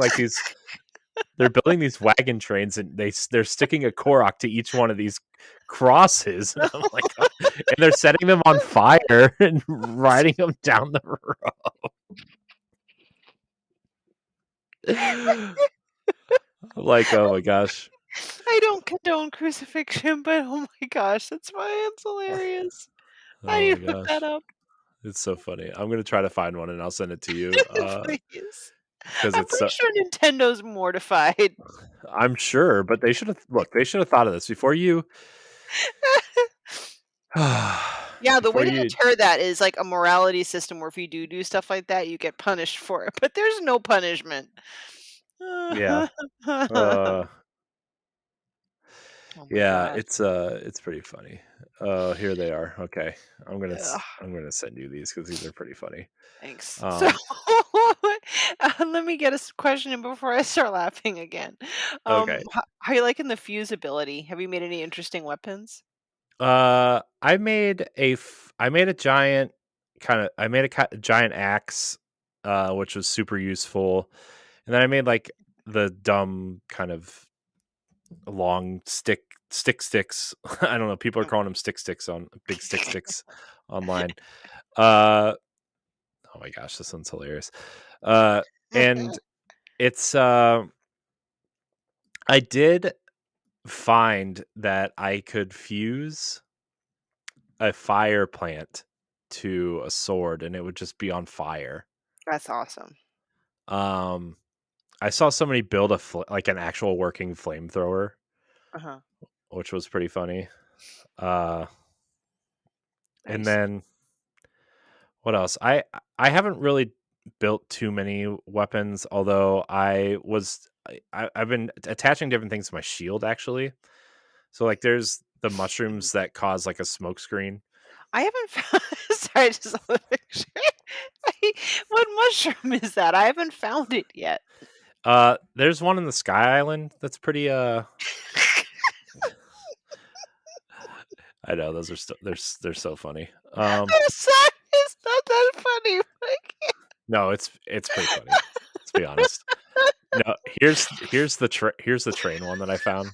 these wagon trains and they're sticking a Korok to each one of these crosses and I'm like oh, and they're setting them on fire and riding them down the road. Like, oh my gosh. I don't condone crucifixion, but oh my gosh, that's hilarious. How do Oh you my look that gosh. up? It's so funny. I'm gonna try to find one and I'll send it to you. Please. Because I'm it's pretty sure Nintendo's mortified. I'm sure, but they should have look. They should have thought of this before you. Yeah, the way Before to you, deter that is like a morality system where if you do stuff like that, you get punished for it, but there's no punishment. yeah, Oh uh, my yeah. gosh. It's pretty funny. Here they are. Okay, Ugh, I'm gonna send you these because these are pretty funny. thanks. So, Um, let me get a question in before I start laughing again. okay. How are you liking the fusability? Have you made any interesting weapons? I made a giant I made a giant axe, which was super useful, and then I made like the dumb kind of long sticks. I don't know. People are calling them sticks on big sticks online. Uh, oh my gosh, this one's hilarious. Uh, and it's I did find that I could fuse a fire plant to a sword and it would just be on fire. That's awesome. Um, I saw somebody build like an actual working flamethrower, Uh-huh. which was pretty funny. Uh, and Nice. then what else? I haven't really built too many weapons, although I've been attaching different things to my shield actually. So like there's the Mhm. mushrooms that cause like a smoke screen. I haven't found sorry, I just saw the picture. What mushroom is that? I haven't found it yet. There's one in the Sky Island that's pretty I know those are they're so funny. I'm sorry, it's not that funny. No, it's pretty funny. Let's be honest. No, here's the train one that I found.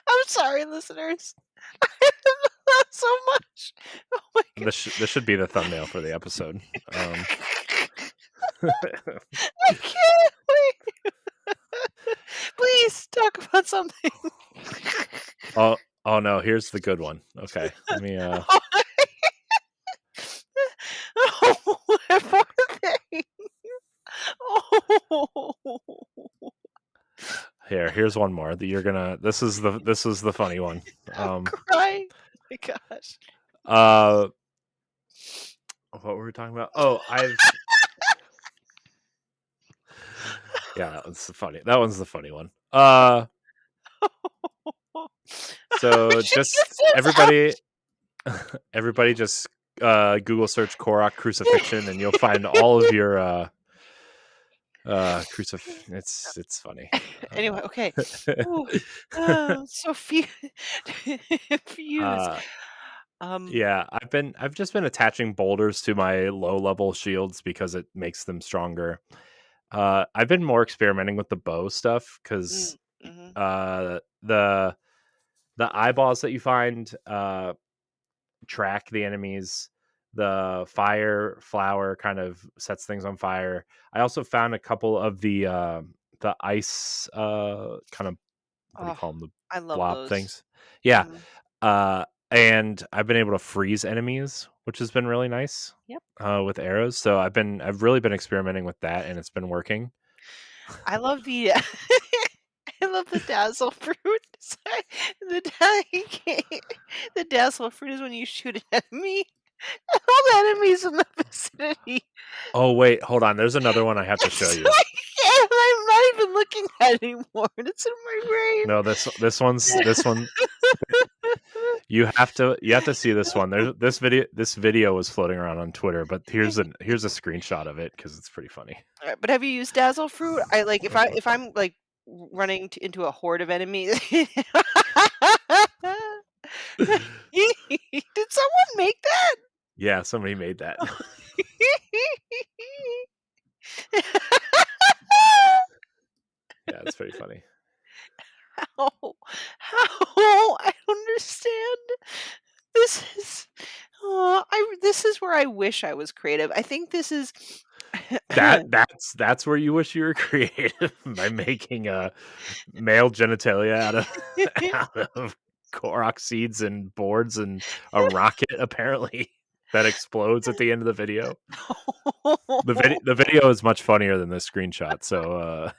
I'm sorry, listeners. I laugh so much. Oh my god. This should be the thumbnail for the episode. I can't wait. Please talk about something. oh oh no, here's the good one. Okay, let me Oh, my poor thing. Oh, here's one more that you're gonna. This is the funny one. I'm Um, crying. My gosh. uh, what were we talking about? Oh, yeah, that one's the funny. That one's the funny one. I So should get just this out. everybody just Google search Korok crucifixion and you'll find all of your it's funny. Anyway, okay. Ooh, so fused. uh Um, yeah, I've just been attaching boulders to my low level shields because it makes them stronger. I've been more experimenting with the bow stuff mm, because mhm. uh the the eyeballs that you find track the enemies. The fire flower kind of sets things on fire. I also found a couple of the ice kind of what do you Oh, call them, the I love blob those. things. Yeah. Mhm. And I've been able to freeze enemies, which has been really nice Yep. with arrows. So I've really been experimenting with that and it's been working. I love the I love the dazzle fruit. Sorry, the dazzle fruit is when you shoot an enemy. All the enemies in the vicinity. Oh wait, hold on. There's another one I have to show It's you. like, yeah, I'm not even looking at it anymore. It's in my brain. No, this one you have to see this one. There's this video was floating around on Twitter, but here's a screenshot of it because it's pretty funny. But have you used dazzle fruit? I like Okay. if I'm like running into a horde of enemies. Did someone make that? Yeah, somebody made that. Yeah, it's pretty funny. How? How? I don't understand. This is this is where I wish I was creative. I think this is That's where you wish you were creative by making a male genitalia out of Korok seeds and boards and a rocket apparently. that explodes at the end of the video. The video is much funnier than this screenshot. So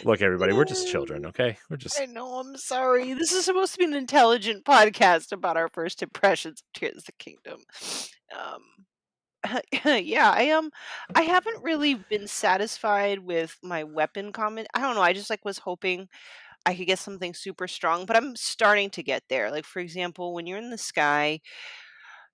look, everybody, we're just children, okay? We're just I know, I'm sorry. This is supposed to be an intelligent podcast about our first impressions of Tears of the Kingdom. Um, yeah, I haven't really been satisfied with my weapon comment. I don't know. I just like was hoping I could get something super strong, but I'm starting to get there. Like for example, when you're in the sky,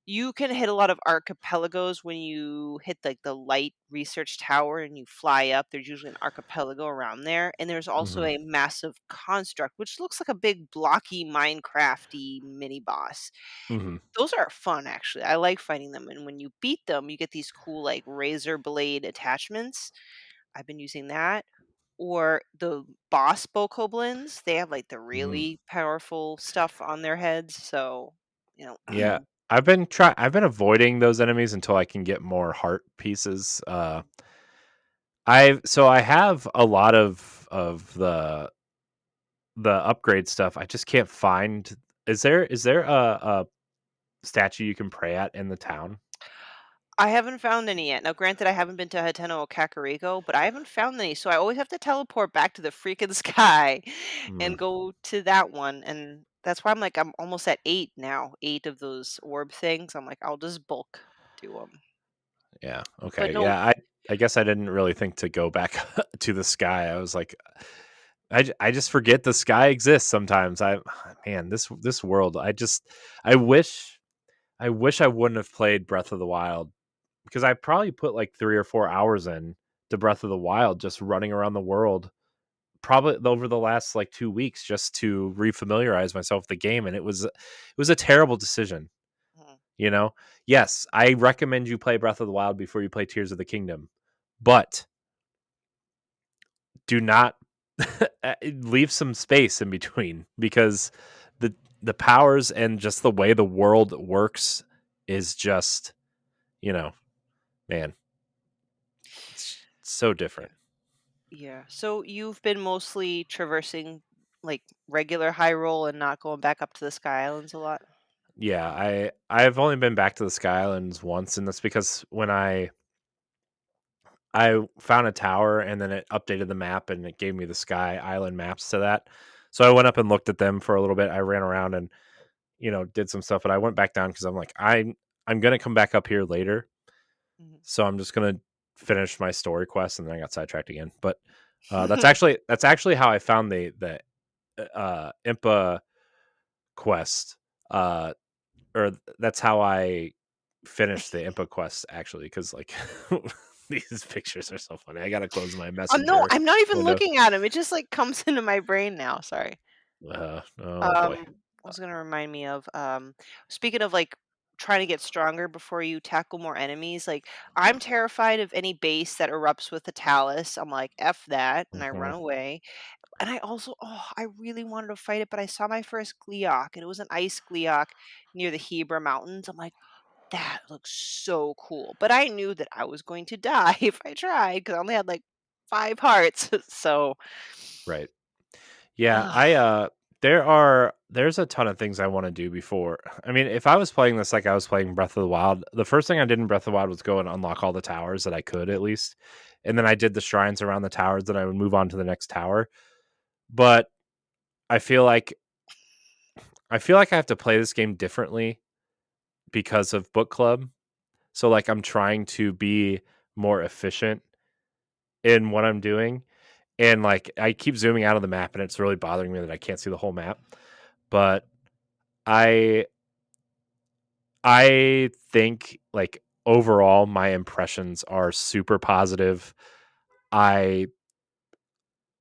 you can hit a lot of archipelagos when you hit like the light research tower and you fly up. There's usually an archipelago around there, and there's also mhm, a massive construct, which looks like a big blocky Minecrafty mini boss. mhm. Those are fun, actually. I like fighting them, and when you beat them, you get these cool like razor blade attachments. I've been using that. Or the boss bokoblins, they have like the Mm. really powerful stuff on their heads. So, you know, Yeah, I've been avoiding those enemies until I can get more heart pieces. I have a lot of the upgrade stuff. I just can't find. Is there a statue you can pray at in the town? I haven't found any yet. Now, granted, I haven't been to Hateno or Kakariko, but I haven't found any. So I always have to teleport back to the freaking sky Mm, and go to that one. And that's why I'm like, I'm almost at 8 now, 8 of those orb things. I'm like, I'll just bulk do them. yeah. But Okay. no, Yeah. I guess I didn't really think to go back to the sky. I was like, I just forget the sky exists sometimes. Man, this world. I wish I wouldn't have played Breath of the Wild because I probably put like 3 or 4 hours in to Breath of the Wild just running around the world. Probably over the last like 2 weeks just to refamiliarize myself with the game, and it was a terrible decision. mm, You know, yes, I recommend you play Breath of the Wild before you play Tears of the Kingdom, but do not leave some space in between because the powers and just the way the world works is just, you know, man, it's so yeah. different. Yeah. So you've been mostly traversing like regular Hyrule and not going back up to the Sky Islands a lot? Yeah, I've only been back to the Sky Islands once, and that's because when I found a tower and then it updated the map and it gave me the Sky Island maps to that. So I went up and looked at them for a little bit. I ran around and did some stuff, and I went back down because I'm like I'm gonna come back up here later, Mhm. so I'm just gonna finish my story quest, and then I got sidetracked again. But that's actually how I found the Impa quest, uh, that's how I finished the Impa quest actually, because like these pictures are so funny. I gotta close my Oh, no, messenger I'm not even window. looking at 'em, it just, like, comes into my brain now, sorry. Oh boy. Um, was gonna remind me of, speaking of, like, trying to get stronger before you tackle more enemies, like, I'm terrified of any base that erupts with a Talus, I'm like, "F that," and I run Mhm. away, and I really wanted to fight it, but I saw my first Gleeok, and it was an ice Gleeok near the Hebra Mountains, I'm like, "That looks so cool," but I knew that I was going to die if I tried because I only had, like, 5 hearts, so Right. Yeah, ugh. there's a ton of things I want to do before. I mean, if I was playing this like I was playing Breath of the Wild, the first thing I did in Breath of the Wild was go and unlock all the towers that I could at least. And then I did the shrines around the towers, then I would move on to the next tower. But I feel like I have to play this game differently because of book club. So like I'm trying to be more efficient in what I'm doing. And like I keep zooming out of the map and it's really bothering me that I can't see the whole map. But I I think like overall my impressions are super positive. I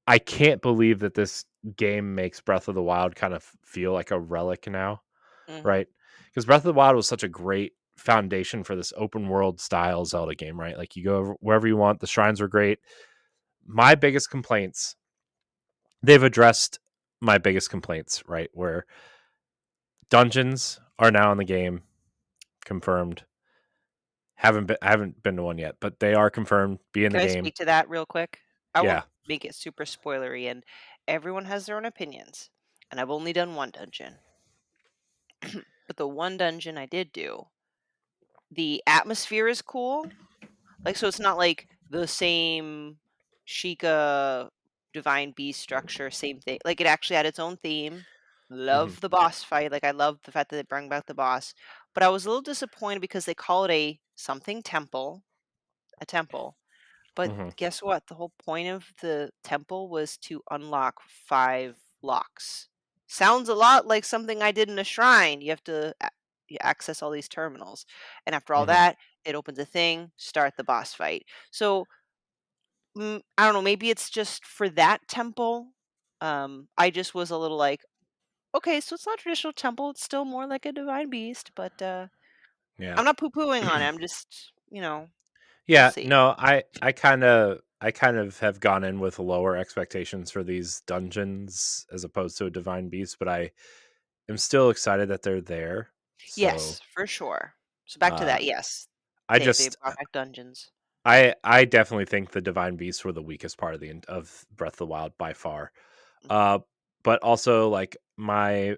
I can't believe that this game makes Breath of the Wild kind of feel like a relic now, Mhm, right? Because Breath of the Wild was such a great foundation for this open world style Zelda game, right? Like you go wherever you want, the shrines were great. My biggest complaints, they've addressed my biggest complaints, right? Where dungeons are now in the game, confirmed. I haven't been to one yet, but they are confirmed. Be in the can I game. speak to that real quick? I won't Yeah. make it super spoilery, and everyone has their own opinions, and I've only done 1 dungeon. but the one dungeon I did do, the atmosphere is cool. Like, so it's not like the same Sheikah Divine Beast structure, same thing. Like, it actually had its own theme. Mhm, Love the boss fight. Like, I love the fact that they bring back the boss. But I was a little disappointed because they call it a something temple, a temple. But mhm, guess what? The whole point of the temple was to unlock 5 locks. Sounds a lot like something I did in a shrine. You have to you access all these terminals. And after all mhm. that, it opens a thing, start the boss fight. So, I don't know, maybe it's just for that temple. I just was a little like, okay, so it's not a traditional temple, it's still more like a divine beast, but Yeah. I'm not poo-pooing on it. I'm just, we'll Yeah, see. no, I kind of have gone in with lower expectations for these dungeons as opposed to a divine beast, but I am still excited that they're there. So, Yes, for sure. So back to uh, that, yes. I They just brought back dungeons. I definitely think the divine beasts were the weakest part of of Breath of the Wild by far. Mhm. Uh, but also like my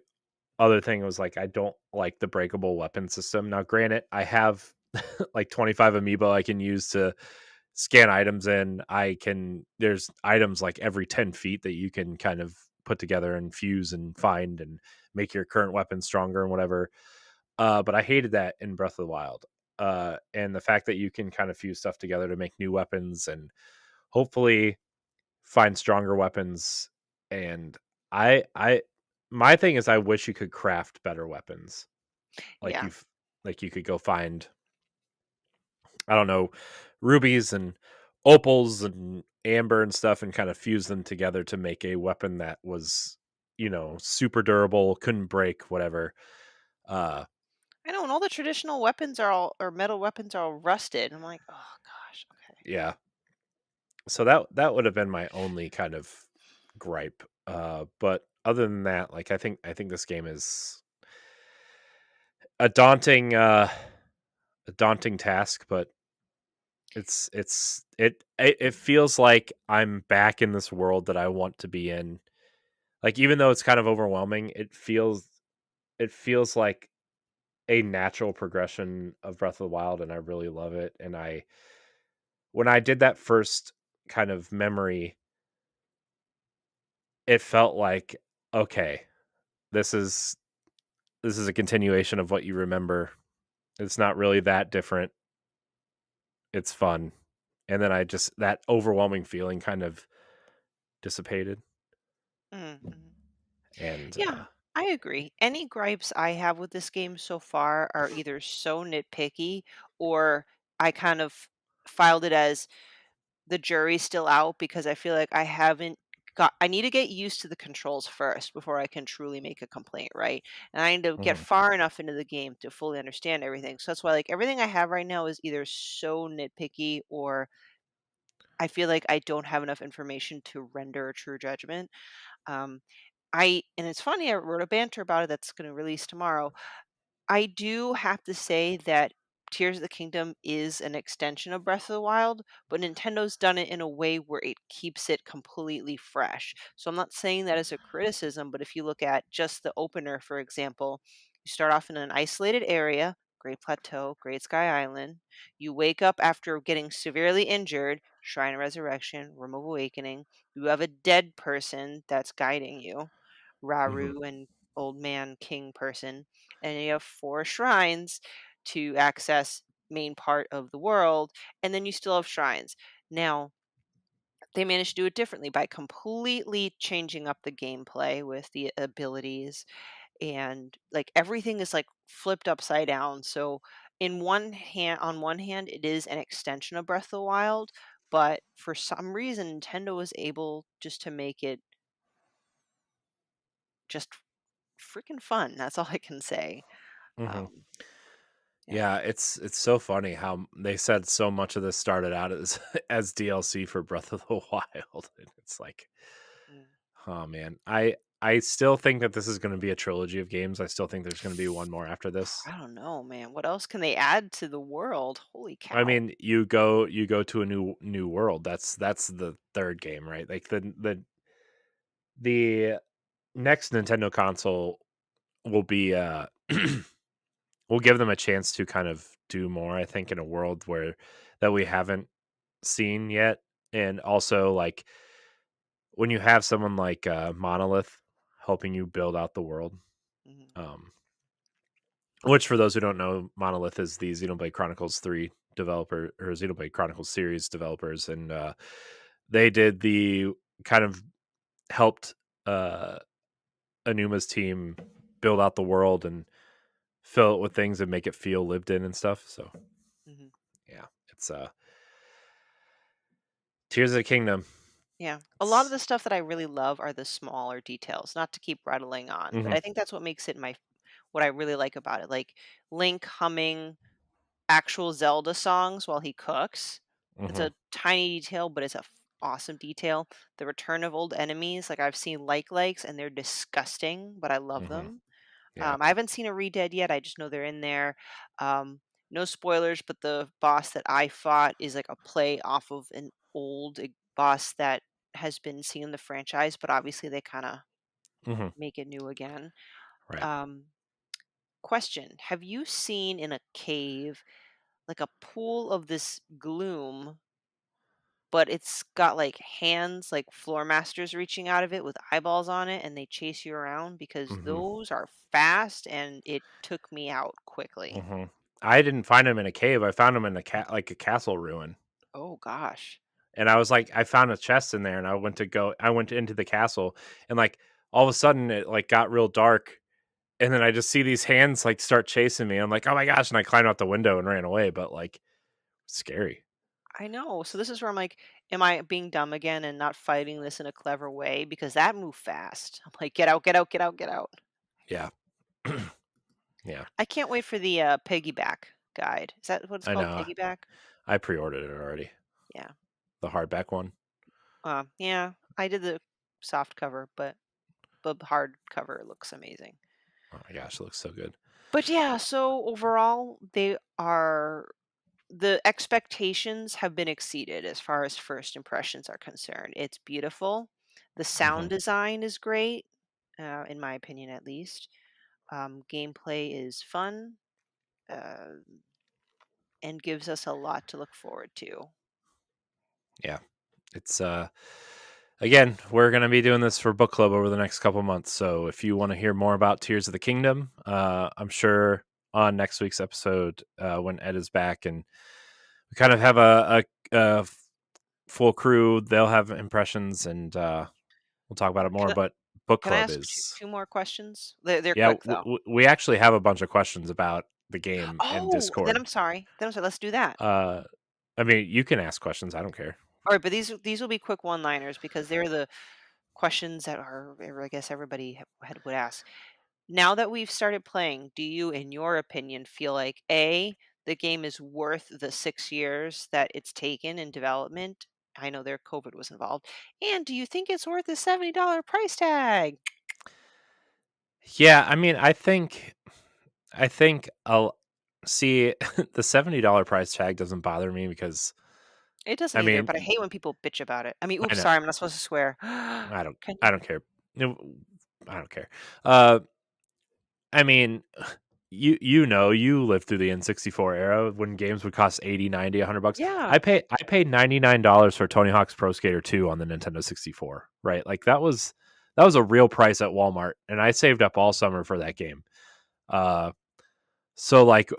other thing was like I don't like the breakable weapon system. Now, granted, I have like 25 amiibo I can use to scan items in. There's items like every 10 feet that you can kind of put together and fuse and find and make your current weapon stronger and whatever. But I hated that in Breath of the Wild. And the fact that you can kind of fuse stuff together to make new weapons and hopefully find stronger weapons. And I my thing is I wish you could craft better weapons. Like Yeah. you've like you could go find, I don't know, rubies and opals and amber and stuff and kind of fuse them together to make a weapon that was, super durable, couldn't break, whatever. Uh I know, and all the traditional weapons are all or metal weapons are all rusted. I'm like, "Oh gosh, okay." yeah. So that would have been my only kind of gripe. But other than that, like I think this game is a daunting task, but it feels like I'm back in this world that I want to be in. Like even though it's kind of overwhelming, it feels like a natural progression of Breath of the Wild, and I really love it. And I when I did that first kind of memory, it felt like, okay, this is this is a continuation of what you remember. It's not really that different. It's fun. And then that overwhelming feeling kind of dissipated. Mhm. And Yeah, I agree. Any gripes I have with this game so far are either so nitpicky or I kind of filed it as the jury's still out because I feel like I need to get used to the controls first before I can truly make a complaint, right? And I need to get mhm, far enough into the game to fully understand everything. So that's why like everything I have right now is either so nitpicky or I feel like I don't have enough information to render a true judgment. Um and it's funny, I wrote a banter about it that's going to release tomorrow. I do have to say that Tears of the Kingdom is an extension of Breath of the Wild, but Nintendo's done it in a way where it keeps it completely fresh. So I'm not saying that as a criticism, but if you look at just the opener, for example, you start off in an isolated area, Great Plateau, Great Sky Island. You wake up after getting severely injured, Shrine of Resurrection, Room of Awakening. You have a dead person that's guiding you, mhm, Raru and old man king person, and you have 4 shrines to access main part of the world, and then you still have shrines. Now, they managed to do it differently by completely changing up the gameplay with the abilities, and, like, everything is, like, flipped upside down, so on one hand, it is an extension of Breath of the Wild, but for some reason, Nintendo was able just to make it just freaking fun, that's all I can say. mhm. Um, yeah. Yeah, it's so funny how they said so much of this started out as as DLC for Breath of the Wild. And it's like, Mm. oh man, I still think that this is going to be a trilogy of games. I still think there's going to be one more after this. I don't know, man. What else can they add to the world? Holy I cow. mean, you go to a new world. That's the third game, right? Like the next Nintendo console will be we'll give them a chance to kind of do more, I think, in a world where that we haven't seen yet. And also, like, when you have someone like Monolith helping you build out the world, Mhm. um, which for those who don't know, Monolith is the Xenoblade Chronicles 3 developer, or Xenoblade Chronicles series developers, and they did the kind of helped uh, Anuma's team build out the world and fill it with things and make it feel lived in and stuff. So Mhm. yeah, it's Tears of the Kingdom. Yeah. A lot of It's the stuff that I really love are the smaller details, not to keep rattling on, but hmm I think that's what makes it my what I really like about it. Like Link humming actual Zelda songs while he cooks. It's hmm a tiny detail, but it's a awesome detail. The return of old enemies, like I've seen likes and they're disgusting, but I love hmm them. yeah. I haven't seen a Redead yet. I just know they're in there. No spoilers, but the boss that I fought is like a play off of an old boss that has been seen in the franchise, but obviously they kind of hmm make it new again. right. Um, Question: have you seen in a cave like a pool of this gloom, but it's got like hands, like floor masters reaching out of it with eyeballs on it, and they chase you around? Because hmm those are fast, and it took me out quickly. hmm I didn't find him in a cave. I found him in like a castle ruin. Oh gosh. And I was like, I found a chest in there, and I went into the castle, and like all of a sudden it like got real dark, and then I just see these hands like start chasing me. I'm like, oh my gosh, and I climbed out the window and ran away. But like, scary. I know. So this is where I'm like, am I being dumb again and not fighting this in a clever way? Because that moved fast. I'm like, get out, get out, get out, get out. Yeah, yeah. I can't wait for the piggyback guide. Is that what it's I called? know. Piggyback? I pre-ordered it already. Yeah. The hardback one. Yeah. I did the soft cover, but the hard cover looks amazing. Oh my gosh, it looks so good. But yeah, so overall, the expectations have been exceeded as far as first impressions are concerned. It's beautiful. The hmm sound design is great, in my opinion, at least. Gameplay is fun, uh, and gives us a lot to look forward to. Yeah, it's again, we're gonna be doing this for book club over the next couple months. So if you want to hear more about Tears of the Kingdom, I'm sure on next week's episode when Ed is back and we kind of have a full crew, they'll have impressions and we'll talk about it more. Can I, But book can I club ask is two more questions? They're yeah. quick though. We actually have a bunch of questions about the game in Oh, then Discord. I'm sorry. Let's do that. Uh, I mean, you can ask questions. I don't care. All right, but these will be quick one-liners because they're the questions that are, I guess everybody would ask. Now that we've started playing, do you, in your opinion, feel like A, the game is worth the 6 years that it's taken in development? I know their COVID was involved. And do you think it's worth the $70 price tag? Yeah, I mean, I think I'll see the $70 price tag doesn't bother me because It doesn't I either, mean, but I hate when people bitch about it. I mean, I oops, know sorry, I'm not supposed to swear. I don't Can I you? don't care. No, I don't care. Uh, I mean, you lived through the N64 era when games would cost 80, 90, $100. Yeah. I paid $99 for Tony Hawk's Pro Skater 2 on the Nintendo 64, right? Like that was a real price at Walmart and I saved up all summer for that game. Uh so like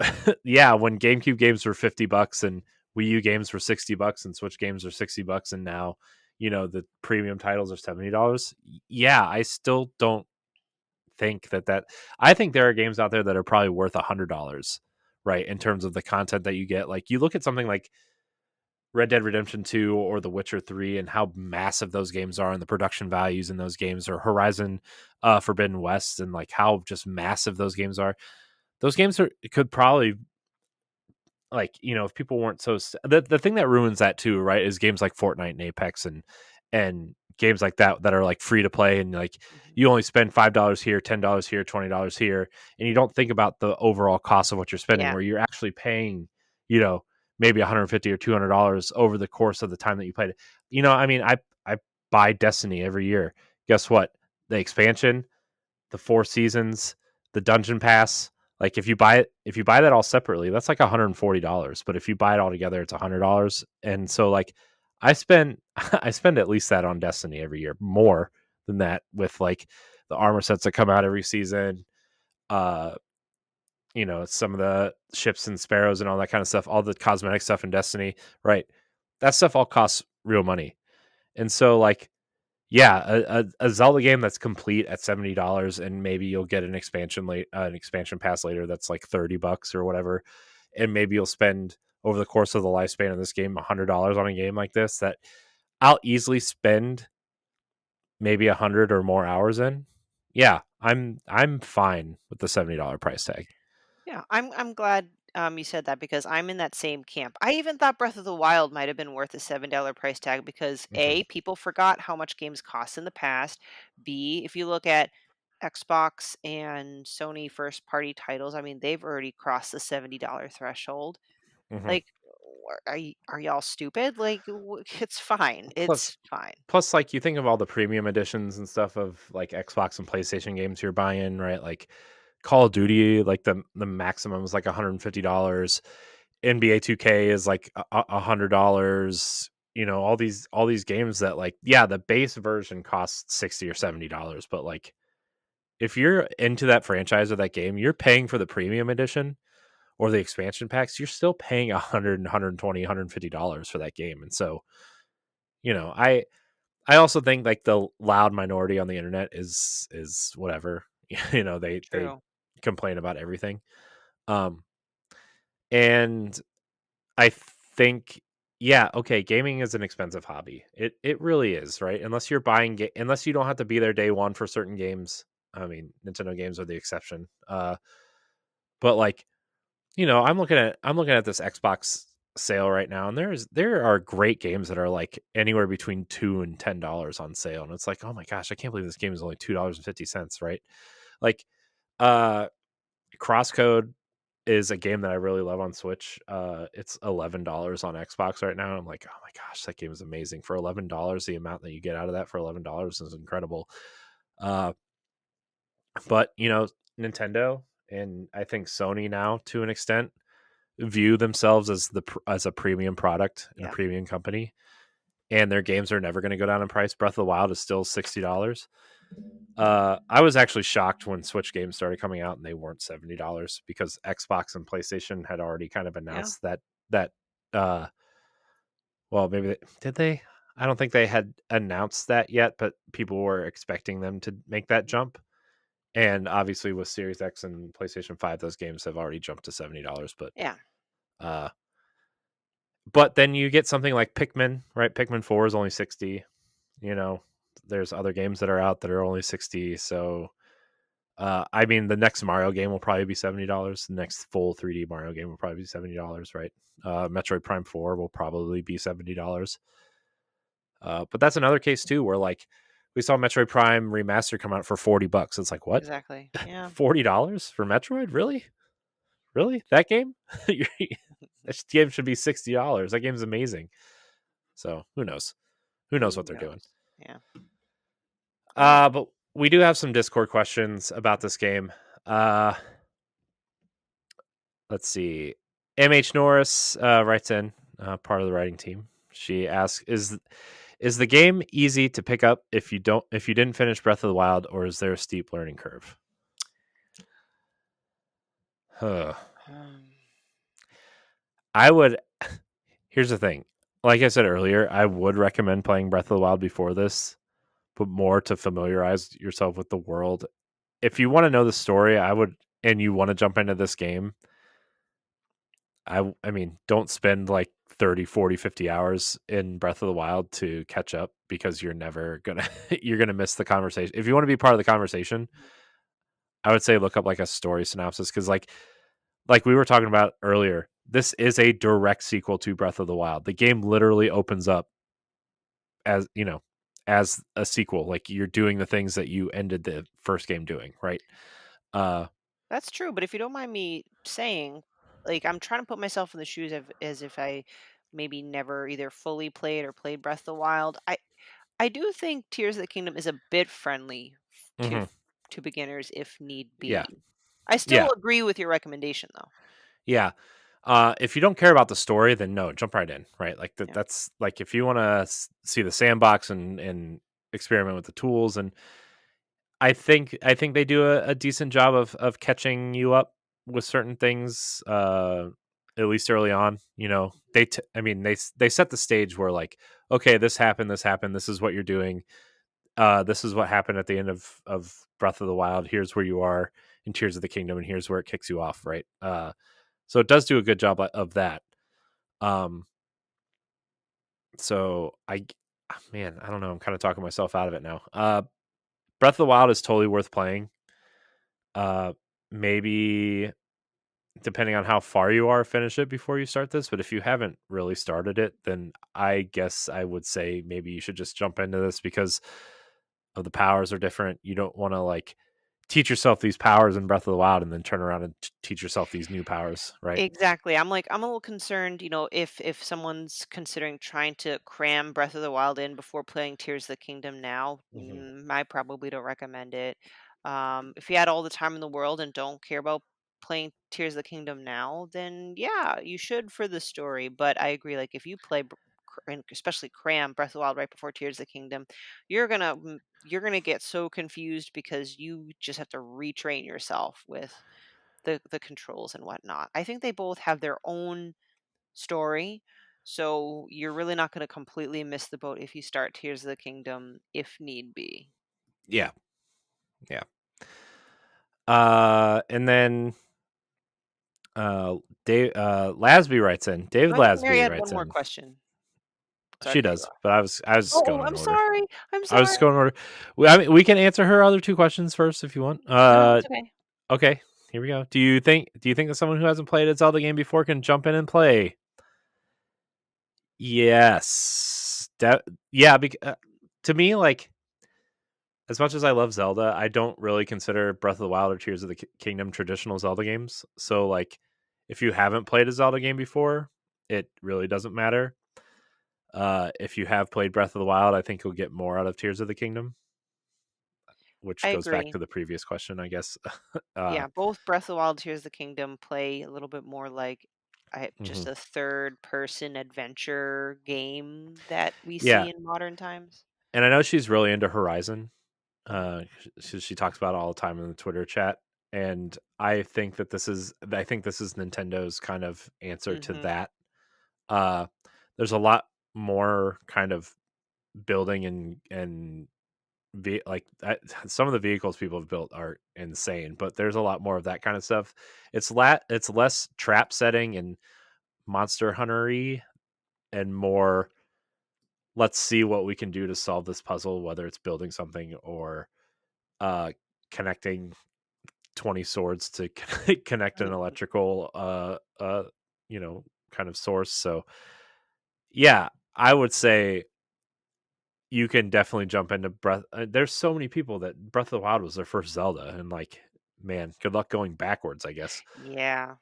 yeah, when GameCube games were $50 and Wii U games were $60 and Switch games are $60 and now, the premium titles are $70. Yeah, I still don't think that I think there are games out there that are probably worth $100, right? In terms of the content that you get. Like you look at something like Red Dead Redemption 2 or The Witcher 3 and how massive those games are and the production values in those games, or Horizon Forbidden West and like how just massive those games are. Those games could probably, like, if people weren't the thing that ruins that too, right, is games like Fortnite and Apex and games like that are like free to play and like Mhm. you only spend $5 here, $10 here, $20 here, and you don't think about the overall cost of what you're spending, Yeah. where you're actually paying, you know, maybe 150 or $200 over the course of the time that you played it. I mean, I buy Destiny every year. Guess what? The expansion, the 4 seasons, the dungeon pass. Like if you buy that all separately, that's like $140. But if you buy it all together, it's $100. And so like I spend I spend at least that on Destiny every year, more than that with like the armor sets that come out every season. Uh, some of the ships and sparrows and all that kind of stuff, all the cosmetic stuff in Destiny, right? That stuff all costs real money. And so like yeah, a Zelda game that's complete at $70, and maybe you'll get an expansion pass later that's like $30 or whatever, and maybe you'll spend over the course of the lifespan of this game $100 on a game like this that I'll easily spend maybe 100 or more hours in. Yeah, I'm fine with the $70 price tag. Yeah, I'm glad you said that because I'm in that same camp. I even thought Breath of the Wild might have been worth a $7 price tag because Hmm. A, people forgot how much games cost in the past. B, if you look at Xbox and Sony first party titles, I mean, they've already crossed the $70 threshold. Hmm. Like, are y'all stupid? Like, it's fine. Plus, It's fine. like you think of all the premium editions and stuff of like Xbox and PlayStation games you're buying, right? Like Call of Duty, like the maximum is like $150. NBA 2K is like $100. All these games that like yeah, the base version costs $60 or $70, but like if you're into that franchise or that game, you're paying for the premium edition or the expansion packs. You're still paying 100 and 120, $150 for that game, and so I also think like the loud minority on the internet is whatever. They True. complain about everything. Um and I think yeah, okay, gaming is an expensive hobby. It really is, right? Unless you don't have to be there day one for certain games. I mean, Nintendo games are the exception. But like, I'm looking at this Xbox sale right now, and there are great games that are like anywhere between $2 and $10 on sale, and it's like, oh my gosh, I can't believe this game is only $2.50, right? Like, uh, Crosscode is a game that I really love on Switch. It's $11 on Xbox right now. I'm like, oh my gosh, that game is amazing for $11. The amount that you get out of that for $11 is incredible. Uh, but Nintendo and I think Sony now to an extent view themselves as a premium product and a Yeah. premium company, and their games are never going to go down in price. Breath of the Wild is still $60. I was actually shocked when Switch games started coming out and they weren't $70 because Xbox and PlayStation had already kind of Yeah. announced that. Uh, well, maybe did they? I don't think they had announced that yet, but people were expecting them to make that jump. And obviously, with Series X and PlayStation 5, those games have already jumped to $70. Yeah. Uh, but then you get something like Pikmin, right? Pikmin 4 is only 60. You know, there's other games that are out that are only 60. So, I mean, the next Mario game will probably be $70. The next full 3D Mario game will probably be $70, right? Metroid Prime 4 will probably be $70. But that's another case too, where like we saw Metroid Prime Remaster come out for $40. It's like, what? Exactly. Yeah. $40 for Metroid? Really? Really? That game? That game should be $60. That game's amazing. So who knows? Who knows what Who they're doing? knows? Yeah. Uh, But we do have some Discord questions about this game. Uh, let's see. MH Norris writes in, part of the writing team. She asks, "Is the game easy to pick up if you didn't finish Breath of the Wild, or is there a steep learning curve?" Huh. um, I would. Here's the thing. Like I said earlier, I would recommend playing Breath of the Wild before this, but more to familiarize yourself with the world. If you want to know the story, and you want to jump into this game, I mean, don't spend like 30, 40, 50 hours in Breath of the Wild to catch up because you're never going to you're going to miss the conversation. If you want to be part of the conversation, I would say look up like a story synopsis cuz like we were talking about earlier, this is a direct sequel to Breath of the Wild. The game literally opens up as, as a sequel. Like you're doing the things that you ended the first game doing, right? Uh that's true, but if you don't mind me saying, like, I'm trying to put myself in the shoes of as if I maybe never either fully played or played Breath of the Wild. I do think Tears of the Kingdom is a bit friendly to mhm. to beginners if need Yeah. be. I Yeah, still agree with your recommendation, though. yeah. If you don't care about the story, then no, jump right in, right? Like Yeah. that's like if you want to see the sandbox and experiment with the tools, and I think they do a decent job of catching you up with certain things. At least early on, I mean, they set the stage where like, okay, this happened, this is what you're doing. This is what happened at the end of Breath of the Wild. Here's where you are in Tears of the Kingdom, and here's where it kicks you off, right? So it does do a good job of that. Um, so man, I don't know. I'm kind of talking myself out of it now. Breath of the Wild is totally worth playing. Uh, maybe depending on how far you are, finish it before you start this. But if you haven't really started it, then I guess I would say maybe you should just jump into this because of the powers are different. You don't want to like teach yourself these powers in Breath of the Wild and then turn around and teach yourself these new powers, right? Exactly. I'm a little concerned, if someone's considering trying to cram Breath of the Wild in before playing Tears of the Kingdom now, Hmm. I probably don't recommend it. If you had all the time in the world and don't care about playing Tears of the Kingdom now, then yeah, you should for the story. But I agree, like if you play and especially cram Breath of the Wild right before Tears of the Kingdom, you're gonna get so confused because you just have to retrain yourself with the controls and whatnot. I think they both have their own story, so you're really not going to completely miss the boat if you start Tears of the Kingdom if need be. Yeah, yeah. And then Dave Lasby writes in. David Mary Lasby had writes one more in. question. Sorry to She cut you does, off. but I was just going Oh, in I'm order. sorry. I'm I was sorry. just going in order. I mean, we can answer her other two questions first if you want. No, it's okay. Okay, here we go. Do you think that someone who hasn't played a Zelda game before can jump in and play? Yes. Yeah, to me, like as much as I love Zelda, I don't really consider Breath of the Wild or Tears of the Kingdom traditional Zelda games. So like if you haven't played a Zelda game before, it really doesn't matter. If you have played Breath of the Wild, I think you'll get more out of Tears of the Kingdom, which I goes back agree. to the previous question, I guess. uh, Yeah, both Breath of the Wild, Tears of the Kingdom play a little bit more like mhm. just a third person adventure game that we Yeah, see in modern times. and I know she's really into Horizon. Hmm. She talks about it all the time in the Twitter chat, and I think this is Nintendo's kind of answer to Hmm. that. Uh, there's a lot more kind of building and like some of the vehicles people have built are insane, but there's a lot more of that kind of stuff. It's less trap setting and monster huntery and more let's see what we can do to solve this puzzle, whether it's building something or uh connecting 20 swords to connect an electrical you know kind of source. So yeah, I would say you can definitely jump into Breath. There's so many people that Breath of the Wild was their first Zelda, and like, man, good luck going backwards. I guess Yeah.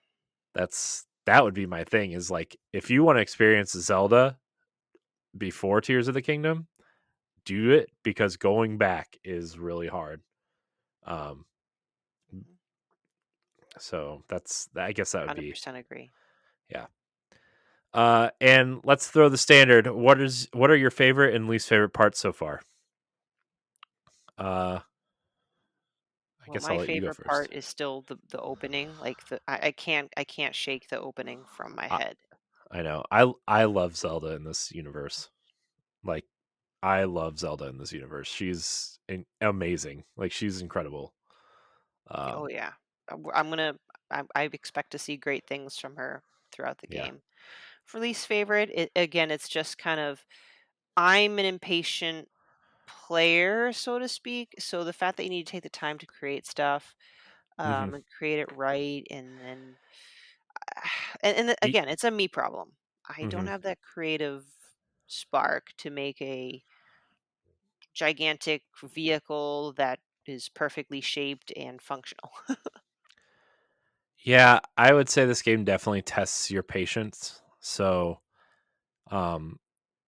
that would be my thing. Is like if you want to experience Zelda before Tears of the Kingdom, do it because going back is really hard. Um, so I guess that would be 100% agree. yeah. And let's throw the standard. What are your favorite and least favorite parts so far? Uh, I Well, guess my I'll let you go favorite part first. is still the opening. Like I can't shake the opening from my I, head. I know. I love Zelda in this universe. Like I love Zelda in this universe. She's amazing. Like she's incredible. Oh Um, yeah. I'm gonna. I expect to see great things from her throughout the yeah. game. For least favorite, again, it's just kind of I'm an impatient player, so to speak. So the fact that you need to take the time to create stuff, Hmm. and create it right, and then and Y- again, it's a me problem. I don't hmm. have that creative spark to make a gigantic vehicle that is perfectly shaped and functional. Yeah, I would say this game definitely tests your patience. So, um,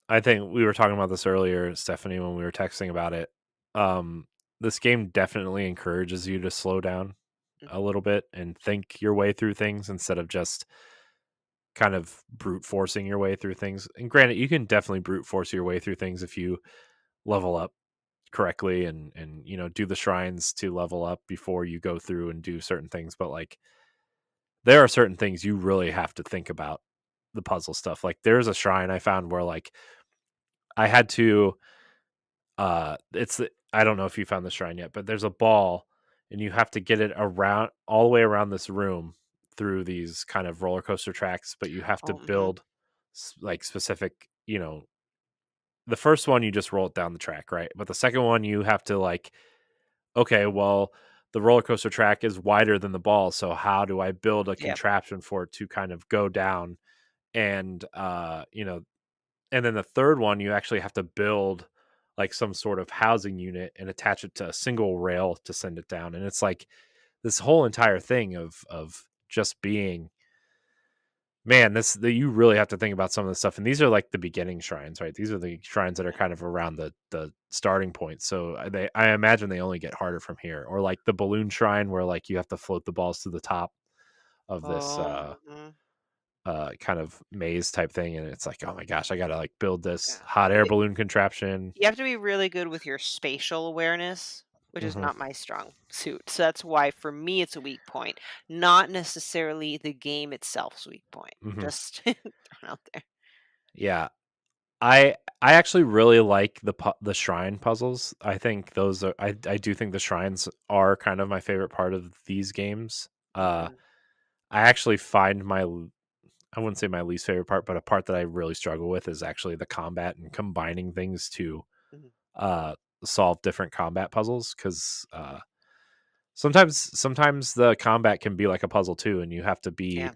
I think we were talking about this earlier, Stephanie, when we were texting about it. Um, this game definitely encourages you to slow down. a Mhm. little bit and think your way through things instead of just kind of brute forcing your way through things. And granted, you can definitely brute force your way through things if you level up correctly and do the shrines to level up before you go through and do certain things, but like there are certain things you really have to think about the puzzle stuff. Like there's a shrine I found where like I had to I don't know if you found the shrine yet, but there's a ball and you have to get it around all the way around this room through these kind of roller coaster tracks, but you have to Oh, mhm. build like specific, the first one you just roll it down the track, right? But the second one you have to like, okay, well, the roller coaster track is wider than the ball, so how do I build a Yep. contraption for it to kind of go down and and then the third one, you actually have to build like some sort of housing unit and attach it to a single rail to send it down. And it's like this whole entire thing of just being man, you really have to think about some of the stuff. And these are like the beginning shrines, right? These are the shrines that are Yeah. kind of around the starting point. So I imagine they only get harder from here. Or like the balloon shrine where like you have to float the balls to the top of this Oh, mhm. kind of maze type thing, and it's like, oh my gosh, I gotta like build this Yeah. hot air balloon contraption. You have to be really good with your spatial awareness, which is Hmm. not my strong suit. So that's why for me it's a weak point, not necessarily the game itself's weak point. Hmm. Just thrown out there. Yeah, I actually really like the shrine puzzles. I think those are I do think the shrines are kind of my favorite part of these games. Mhm, I actually find I wouldn't say my least favorite part, but a part that I really struggle with is actually the combat and combining things to mhm. uh solve different combat puzzles because sometimes the combat can be like a puzzle too, and you have to be Yeah,